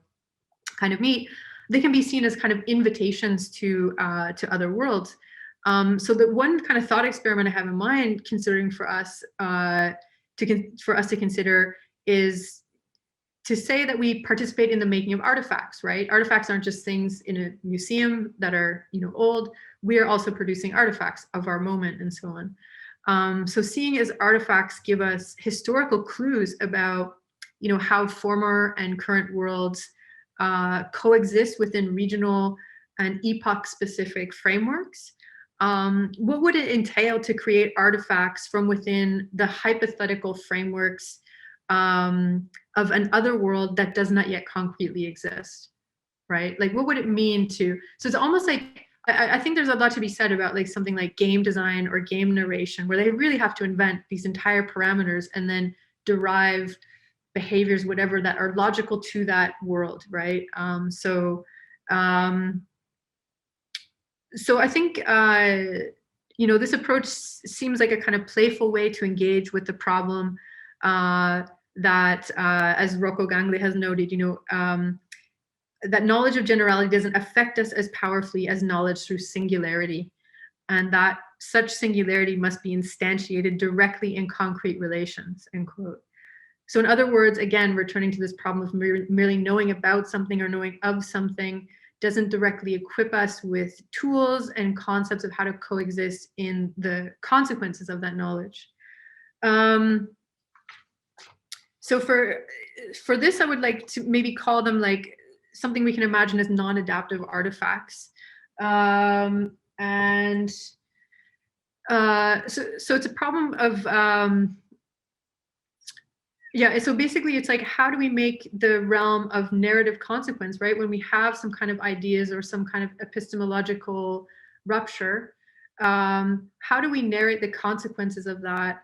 kind of meet. They can be seen as kind of invitations to other worlds. So the one kind of thought experiment I have in mind, considering for us to consider, is to say that we participate in the making of artifacts, right? Artifacts aren't just things in a museum that are, old. We are also producing artifacts of our moment and so on. So seeing as artifacts give us historical clues about, how former and current worlds coexist within regional and epoch-specific frameworks. What would it entail to create artifacts from within the hypothetical frameworks of an other world that does not yet concretely exist, right? Like, what would it mean to? So it's almost like I think there's a lot to be said about like something like game design or game narration, where they really have to invent these entire parameters and then derive behaviors, whatever, that are logical to that world, right? So I think this approach seems like a kind of playful way to engage with the problem that, as Rocco Gangle has noted, that knowledge of generality doesn't affect us as powerfully as knowledge through singularity, and that such singularity must be instantiated directly in concrete relations, end quote. So in other words, again, returning to this problem of merely knowing about something or knowing of something doesn't directly equip us with tools and concepts of how to coexist in the consequences of that knowledge. So for this, I would like to maybe call them like something we can imagine as non-adaptive artifacts. So it's a problem of, so basically it's like, how do we make the realm of narrative consequence, right? When we have some kind of ideas or some kind of epistemological rupture, how do we narrate the consequences of that,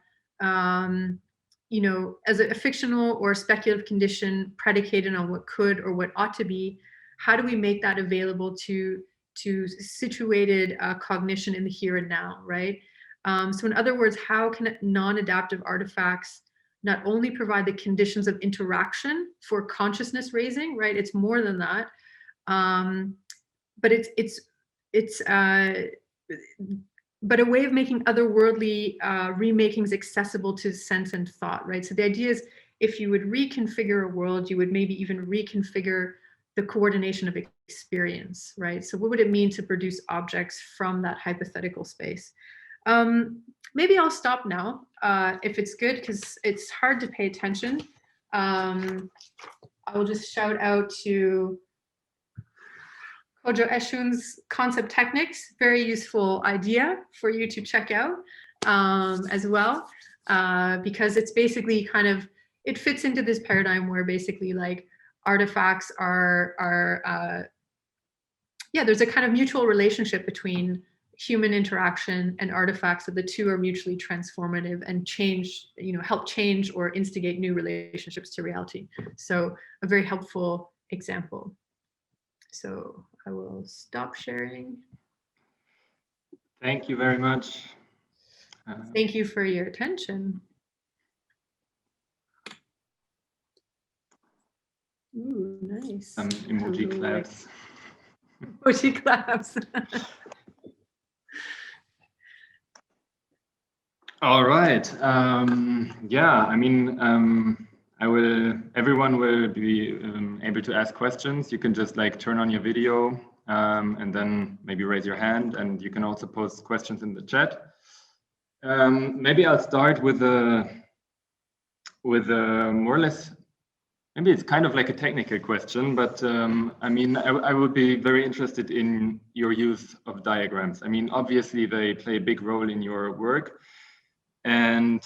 as a fictional or speculative condition predicated on what could or what ought to be? How do we make that available to situated cognition in the here and now, right? So in other words, how can non-adaptive artifacts not only provide the conditions of interaction for consciousness raising, right? It's more than that, but but a way of making otherworldly remakings accessible to sense and thought, right? So the idea is, if you would reconfigure a world, you would maybe even reconfigure the coordination of experience, right? So what would it mean to produce objects from that hypothetical space? Maybe I'll stop now if it's good, because it's hard to pay attention. I will just shout out to Kojo Eshun's concept techniques, very useful idea for you to check out as well, because it's basically kind of, it fits into this paradigm where basically like artifacts are there's a kind of mutual relationship between human interaction and artifacts, so the two are mutually transformative and help change or instigate new relationships to reality. So a very helpful example. So I will stop sharing.
Thank you very much.
Thank you for your attention. Ooh, nice.
Some emoji claps.
Emoji claps.
All right. Yeah, I mean, everyone will be able to ask questions. You can just like turn on your video and then maybe raise your hand, and you can also post questions in the chat. Maybe I'll start with a more or less, maybe it's kind of like a technical question, but I mean, I would be very interested in your use of diagrams. I mean, obviously they play a big role in your work, and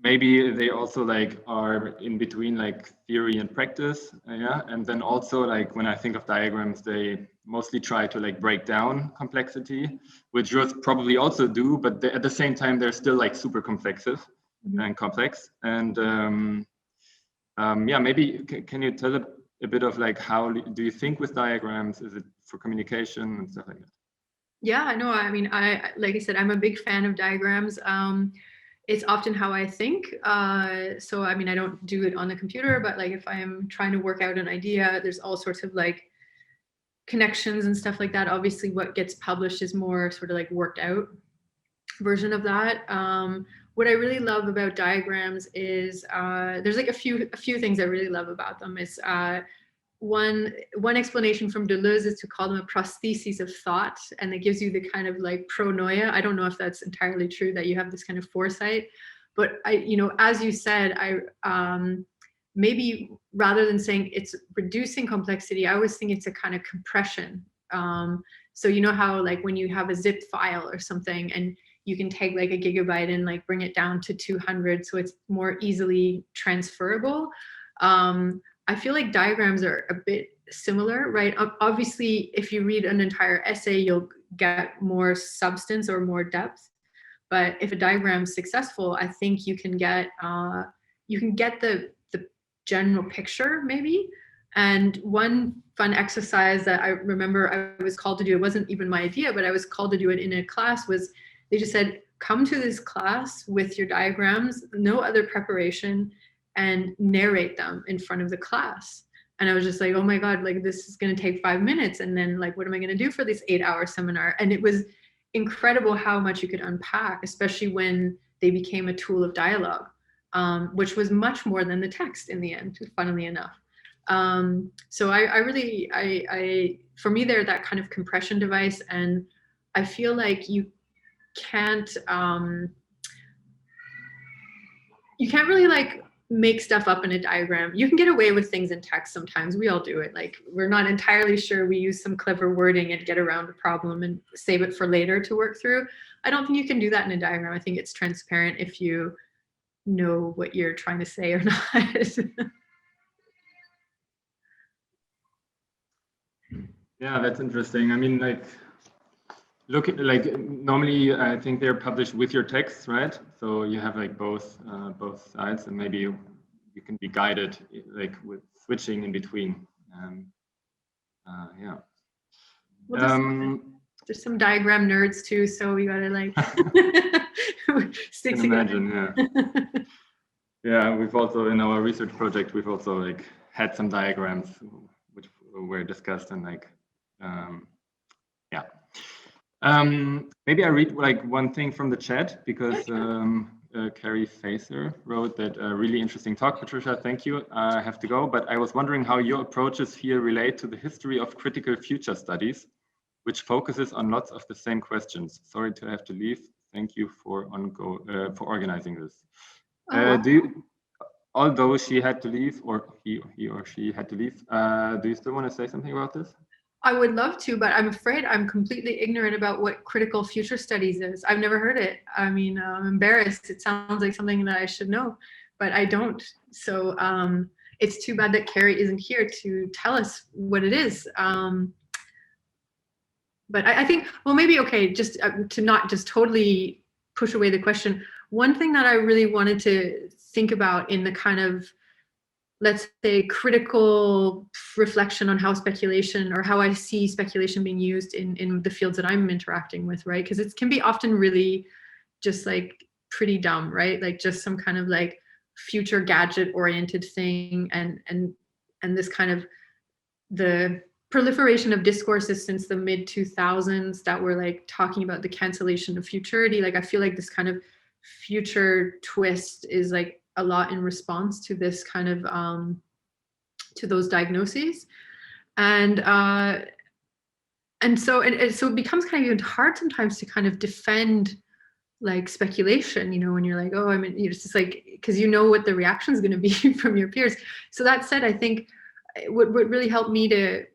maybe they also like are in between like theory and practice. Yeah, and then also like when I think of diagrams, they mostly try to like break down complexity, which yours probably also do, but at the same time they're still like super complex and complex. And yeah, maybe can you tell a bit of like how do you think with diagrams? Is it for communication and stuff like that?
Yeah, I know. I mean, like I said, I'm a big fan of diagrams. It's often how I think. So, I mean, I don't do it on the computer, but like if I'm trying to work out an idea, there's all sorts of like connections and stuff like that. Obviously, what gets published is more sort of like worked out version of that. What I really love about diagrams is there's like a few things I really love about them. Is one explanation from Deleuze is to call them a prosthesis of thought, and it gives you the kind of like pronoia. I don't know if that's entirely true, that you have this kind of foresight, but you know, as you said, maybe rather than saying it's reducing complexity, I always think it's a kind of compression. So you know how like when you have a zip file or something, and you can take like a gigabyte and like bring it down to 200, so it's more easily transferable. I feel like diagrams are a bit similar, right? Obviously, if you read an entire essay, you'll get more substance or more depth. But if a diagram's successful, I think you can get the general picture maybe. And one fun exercise that I remember I was called to do, it wasn't even my idea, but I was called to do it in a class, was they just said, come to this class with your diagrams, no other preparation, and narrate them in front of the class. And I was just like, oh my God, like this is going to take 5 minutes. And then like, what am I going to do for this 8-hour seminar? And it was incredible how much you could unpack, especially when they became a tool of dialogue, which was much more than the text in the end, funnily enough. So I really, for me, they're that kind of compression device. And I feel like you can't really like make stuff up in a diagram. You can get away with things in text sometimes. We all do it. Like we're not entirely sure, we use some clever wording and get around the problem and save it for later to work through. I don't think you can do that in a diagram. I think it's transparent if you know what you're trying to say or not.
Yeah, that's interesting. I mean, like, normally I think they're published with your text, right? So you have like both sides, and maybe you can be guided like with switching in between. Yeah.
Well, there's some diagram nerds too, so we gotta like stick together.
Imagine, yeah. Yeah, we've also in our research project we've also like had some diagrams which were discussed, and like yeah. Maybe I read like one thing from the chat, because Carrie Facer wrote that a really interesting talk, Patricia, thank you. I have to go, but I was wondering how your approaches here relate to the history of critical future studies, which focuses on lots of the same questions. Sorry to have to leave. Thank you for organizing this. Although she had to leave, or he or she had to leave, do you still want to say something about this?
I would love to, but I'm afraid I'm completely ignorant about what critical future studies is. I've never heard it. I mean, I'm embarrassed. It sounds like something that I should know, but I don't. So it's too bad that Carrie isn't here to tell us what it is. But I think, well, maybe, okay, just to not just totally push away the question, one thing that I really wanted to think about in the kind of, let's say, critical reflection on how speculation, or how I see speculation being used in the fields that I'm interacting with, right? Because it can be often really just like pretty dumb, right? Like just some kind of like future gadget oriented thing, and this kind of the proliferation of discourses since the mid 2000s that were like talking about the cancellation of futurity. Like I feel like this kind of future twist is like a lot in response to this kind of to those diagnoses, and so it becomes kind of even hard sometimes to kind of defend like speculation, you know, when you're like, oh, I mean, it's just like, because you know what the reaction is going to be from your peers. So that said, I think what really helped me to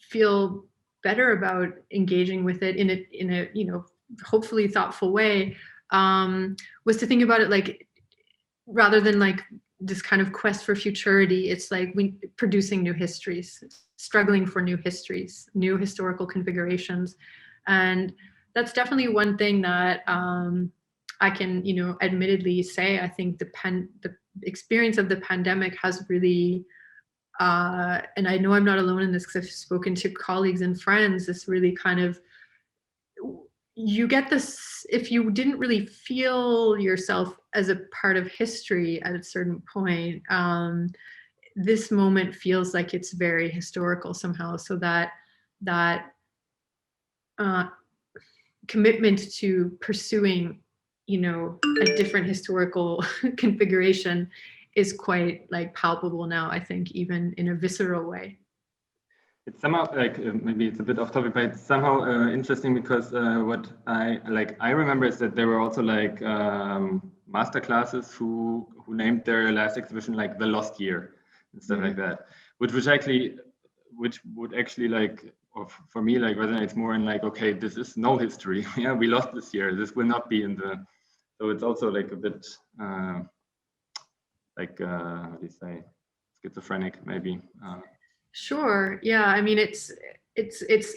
feel better about engaging with it in a you know, hopefully thoughtful way, was to think about it like, rather than like this kind of quest for futurity, it's like we producing new histories, struggling for new histories, new historical configurations. And that's definitely one thing that I can, you know, admittedly say, I think the experience of the pandemic has really, and I know I'm not alone in this because I've spoken to colleagues and friends, this really kind of, you get this, if you didn't really feel yourself as a part of history at a certain point, this moment feels like it's very historical somehow. So that commitment to pursuing, you know, a different historical configuration is quite like palpable now, I think, even in a visceral way.
It's somehow like maybe it's a bit off topic, but it's somehow interesting because what I remember is that there were also like master classes who named their last exhibition like the Lost Year and stuff like that, which would actually like, or for me, like resonates more in like, okay, this is no history. Yeah, we lost this year. This will not be in the. So it's also like a bit like how do you say, schizophrenic maybe.
Sure. Yeah. I mean, it's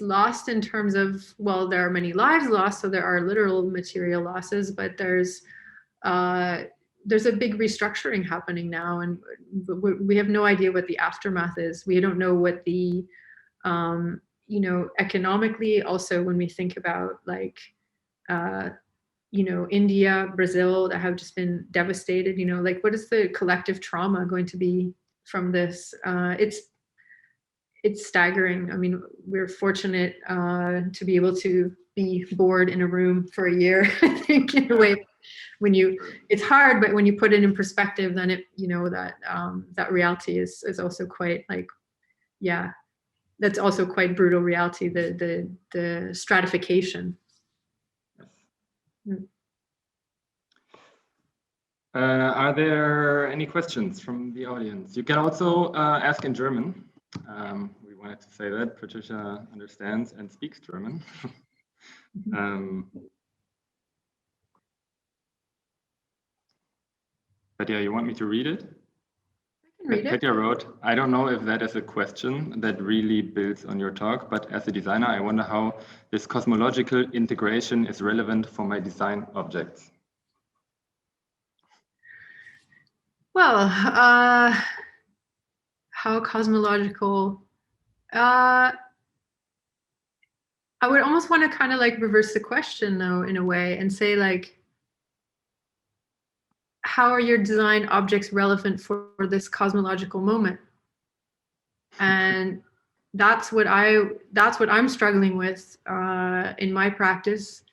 lost in terms of, well, there are many lives lost, so there are literal material losses, but there's a big restructuring happening now, and we have no idea what the aftermath is. We don't know what the you know, economically, also when we think about like you know, India, Brazil, that have just been devastated, you know, like what is the collective trauma going to be from this? It's staggering. I mean, we're fortunate to be able to be bored in a room for a year, I think, in a way. When it's hard, but when you put it in perspective, then it, you know, that reality is also quite like, yeah, that's also quite brutal reality, the stratification.
Are there any questions from the audience? You can also ask in German. We wanted to say that Patricia understands and speaks German. Katja, you want me to read it?
I can read it.
Katja wrote, I don't know if that is a question that really builds on your talk, but as a designer, I wonder how this cosmological integration is relevant for my design objects.
Well, how cosmological, I would almost want to kind of like reverse the question though, in a way, and say like, how are your design objects relevant for this cosmological moment? And that's what I'm struggling with in my practice.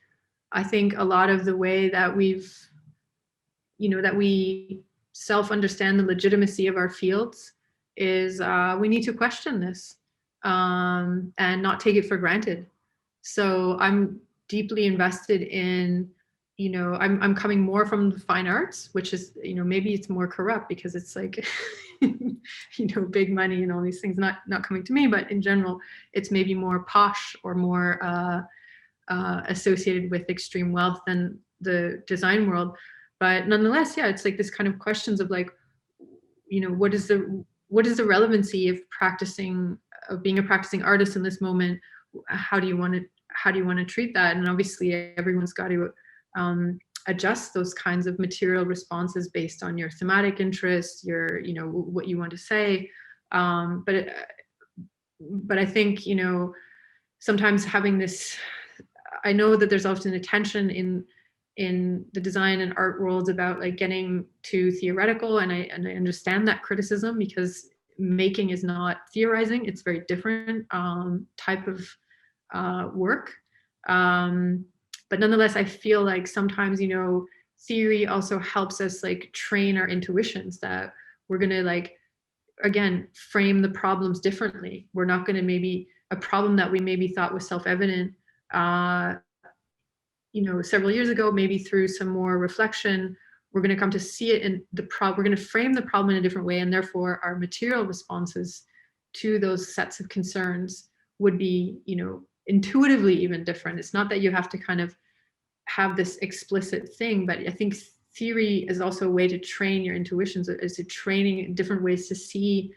I think a lot of the way that we've, you know, that we self-understand the legitimacy of our fields is we need to question this and not take it for granted. So I'm deeply invested in, you know, I'm coming more from the fine arts, which is, you know, maybe it's more corrupt because it's like, you know, big money and all these things not coming to me, but in general, it's maybe more posh or more associated with extreme wealth than the design world. But nonetheless, yeah, it's like this kind of questions of like, you know, what is the relevancy of being a practicing artist in this moment? How do you want to treat that? And obviously everyone's got to adjust those kinds of material responses based on your thematic interests, your, you know, what you want to say. But I think, you know, sometimes having this, I know that there's often a tension in the design and art worlds about like getting too theoretical, and I understand that criticism, because making is not theorizing. It's very different type of work. But nonetheless, I feel like sometimes, you know, theory also helps us like train our intuitions that we're going to like, again, frame the problems differently. We're not going to maybe a problem that we maybe thought was self-evident, you know, several years ago, maybe through some more reflection, we're going to come to see it in the problem. We're going to frame the problem in a different way. And therefore our material responses to those sets of concerns would be, you know, intuitively even different. It's not that you have to kind of have this explicit thing, but I think theory is also a way to train your intuitions, is to training different ways to see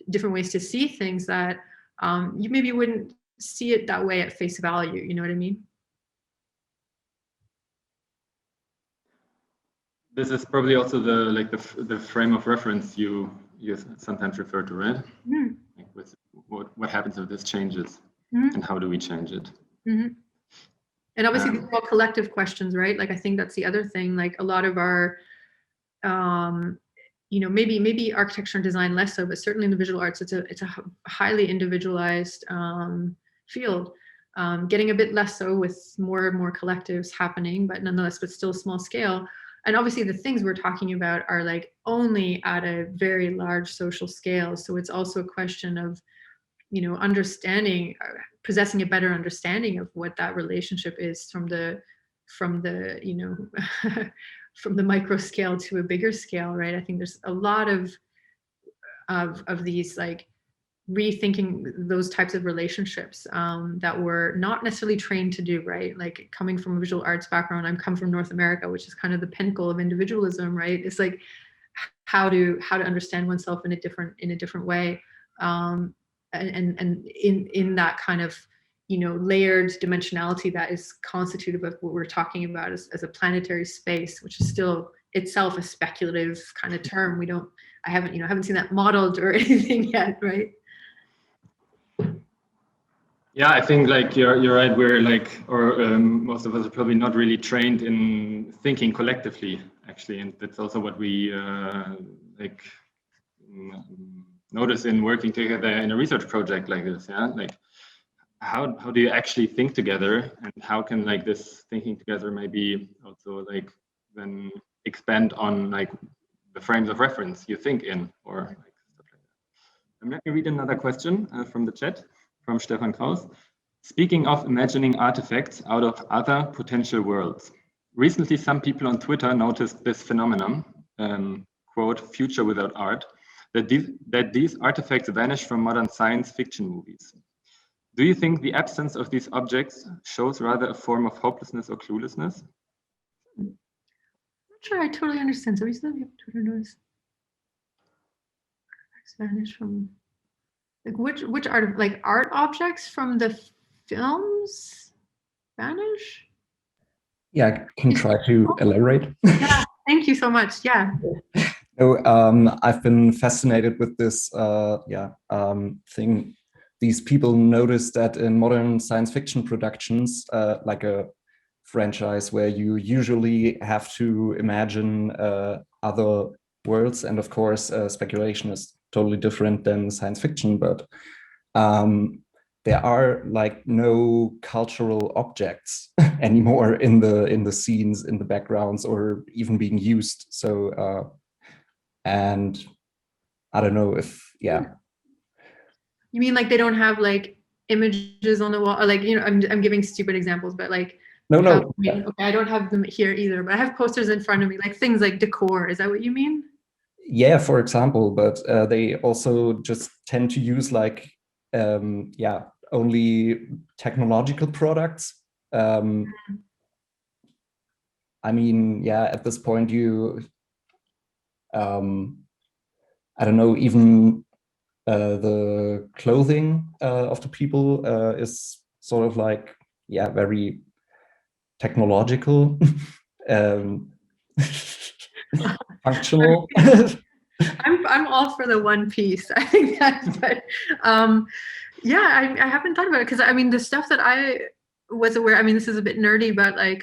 things that you maybe wouldn't see it that way at face value. You know what I mean?
This is probably also the frame of reference you sometimes refer to, right?
Mm.
Like with what happens if this changes,
Mm.
and how do we change it?
Mm-hmm. And obviously these are all collective questions, right? Like I think that's the other thing. Like a lot of our, you know, maybe architecture and design less so, but certainly in the visual arts, it's a highly individualized field. Getting a bit less so with more and more collectives happening, but nonetheless, but still small scale. And obviously the things we're talking about are like only at a very large social scale. So it's also a question of, you know, understanding, possessing a better understanding of what that relationship is from the, you know, from the micro scale to a bigger scale, right? I think there's a lot of these like rethinking those types of relationships that we're not necessarily trained to do, right? Like coming from a visual arts background, I'm come from North America, which is kind of the pinnacle of individualism, right? It's like how to understand oneself in a different way, and in that kind of, you know, layered dimensionality that is constitutive of what we're talking about as a planetary space, which is still itself a speculative kind of term. I haven't seen that modeled or anything yet, right?
Yeah, I think like you're right. We're like, or most of us are probably not really trained in thinking collectively, actually, and that's also what we like notice in working together in a research project like this. Yeah, like how do you actually think together, and how can like this thinking together maybe also like then expand on like the frames of reference you think in, or like stuff like that. Let me read another question from the chat from Stefan Kraus. Speaking of imagining artifacts out of other potential worlds, recently some people on Twitter noticed this phenomenon, quote, future without art, that these artifacts vanish from modern science fiction movies. Do you think the absence of these objects shows rather a form of hopelessness or cluelessness?
I'm not sure I totally understand. So recently we have Twitter notice artifacts vanish from, like which art, like art objects from the films vanish?
Yeah, I can try to elaborate.
Yeah, thank you so much. Yeah.
So I've been fascinated with this thing. These people notice that in modern science fiction productions, like a franchise where you usually have to imagine other worlds, and of course speculation is totally different than science fiction, but there are like no cultural objects anymore in the scenes, in the backgrounds, or even being used. So and I don't know if, yeah.
You mean like they don't have like images on the wall, or like, you know, I'm giving stupid examples, but like,
No.
I mean, okay, I don't have them here either, but I have posters in front of me, like things like decor. Is that what you mean?
Yeah, for example, but they also just tend to use like, only technological products. I mean, yeah, at this point you, I don't know, even the clothing of the people is sort of like, yeah, very technological, functional.
I'm all for the one piece. I think that, but yeah, I haven't thought about it, because I mean the stuff that I was aware, I mean this is a bit nerdy, but like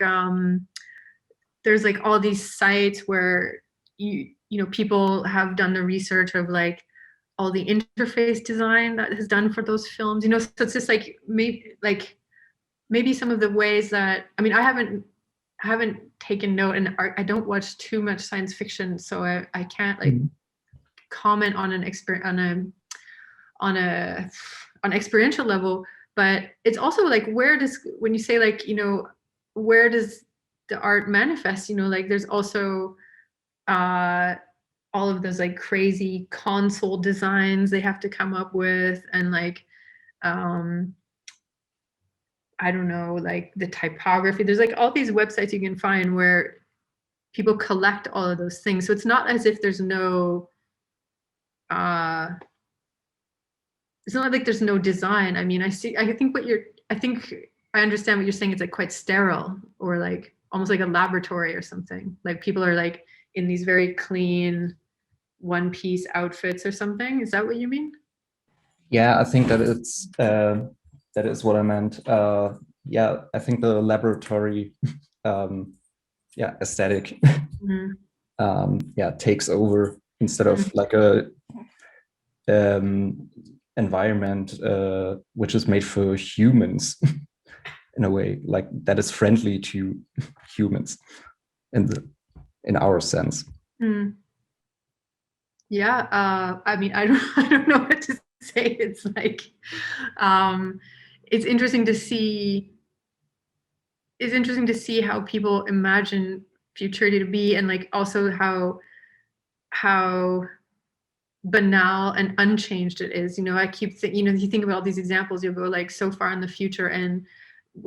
there's like all these sites where you know people have done the research of like all the interface design that is done for those films, you know, so it's just like maybe some of the ways that, I mean, I haven't taken note, and I don't watch too much science fiction, so I can't like comment on an on experiential level. But it's also like, when you say like, you know, where does the art manifest, you know, like there's also all of those like crazy console designs they have to come up with, and like I don't know, like the typography. There's like all these websites you can find where people collect all of those things. So it's not as if there's no it's not like there's no design. I mean, I think I understand what you're saying. It's like quite sterile, or like almost like a laboratory or something. Like people are like in these very clean one-piece outfits or something. Is that what you mean?
Yeah, I think that that is what I meant. Yeah, I think the laboratory, aesthetic, takes over instead of like a environment which is made for humans in a way, like that is friendly to humans in our sense.
Yeah, I mean, I don't know what to say. It's like it's interesting to see how people imagine futurity to be, and like also how banal and unchanged it is. You know, I keep you know, you think about all these examples, you'll go like so far in the future and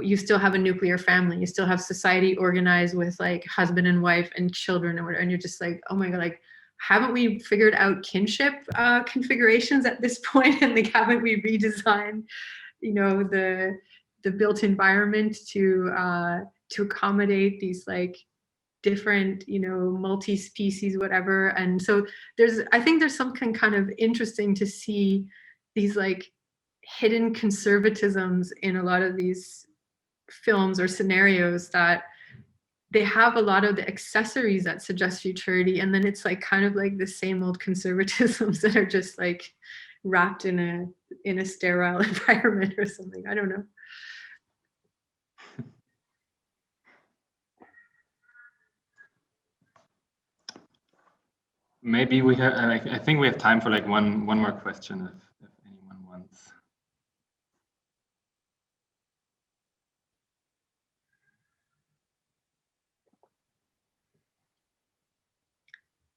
you still have a nuclear family, you still have society organized with like husband and wife and children and whatever, and you're just like, oh my god, like haven't we figured out kinship configurations at this point? And like, haven't we redesigned, you know, the built environment to accommodate these like different, you know, multi-species, whatever. And so I think there's something kind of interesting to see these like hidden conservatisms in a lot of these films or scenarios, that they have a lot of the accessories that suggest futurity, and then it's like kind of like the same old conservatisms that are just like wrapped in a sterile environment or something. I don't know.
Maybe we have. I think we have time for like one more question if anyone wants.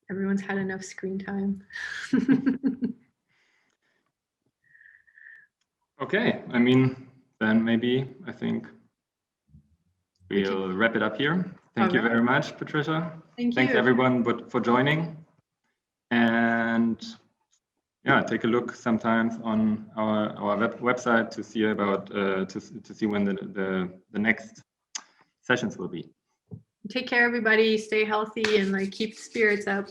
Everyone's had enough screen time.
Okay, I mean, then maybe I think we'll wrap it up here. Thank you very much, Patricia. Thanks everyone for joining. And yeah, take a look sometimes on our website to see about to see when the next sessions will be.
Take care, everybody. Stay healthy and like keep spirits up.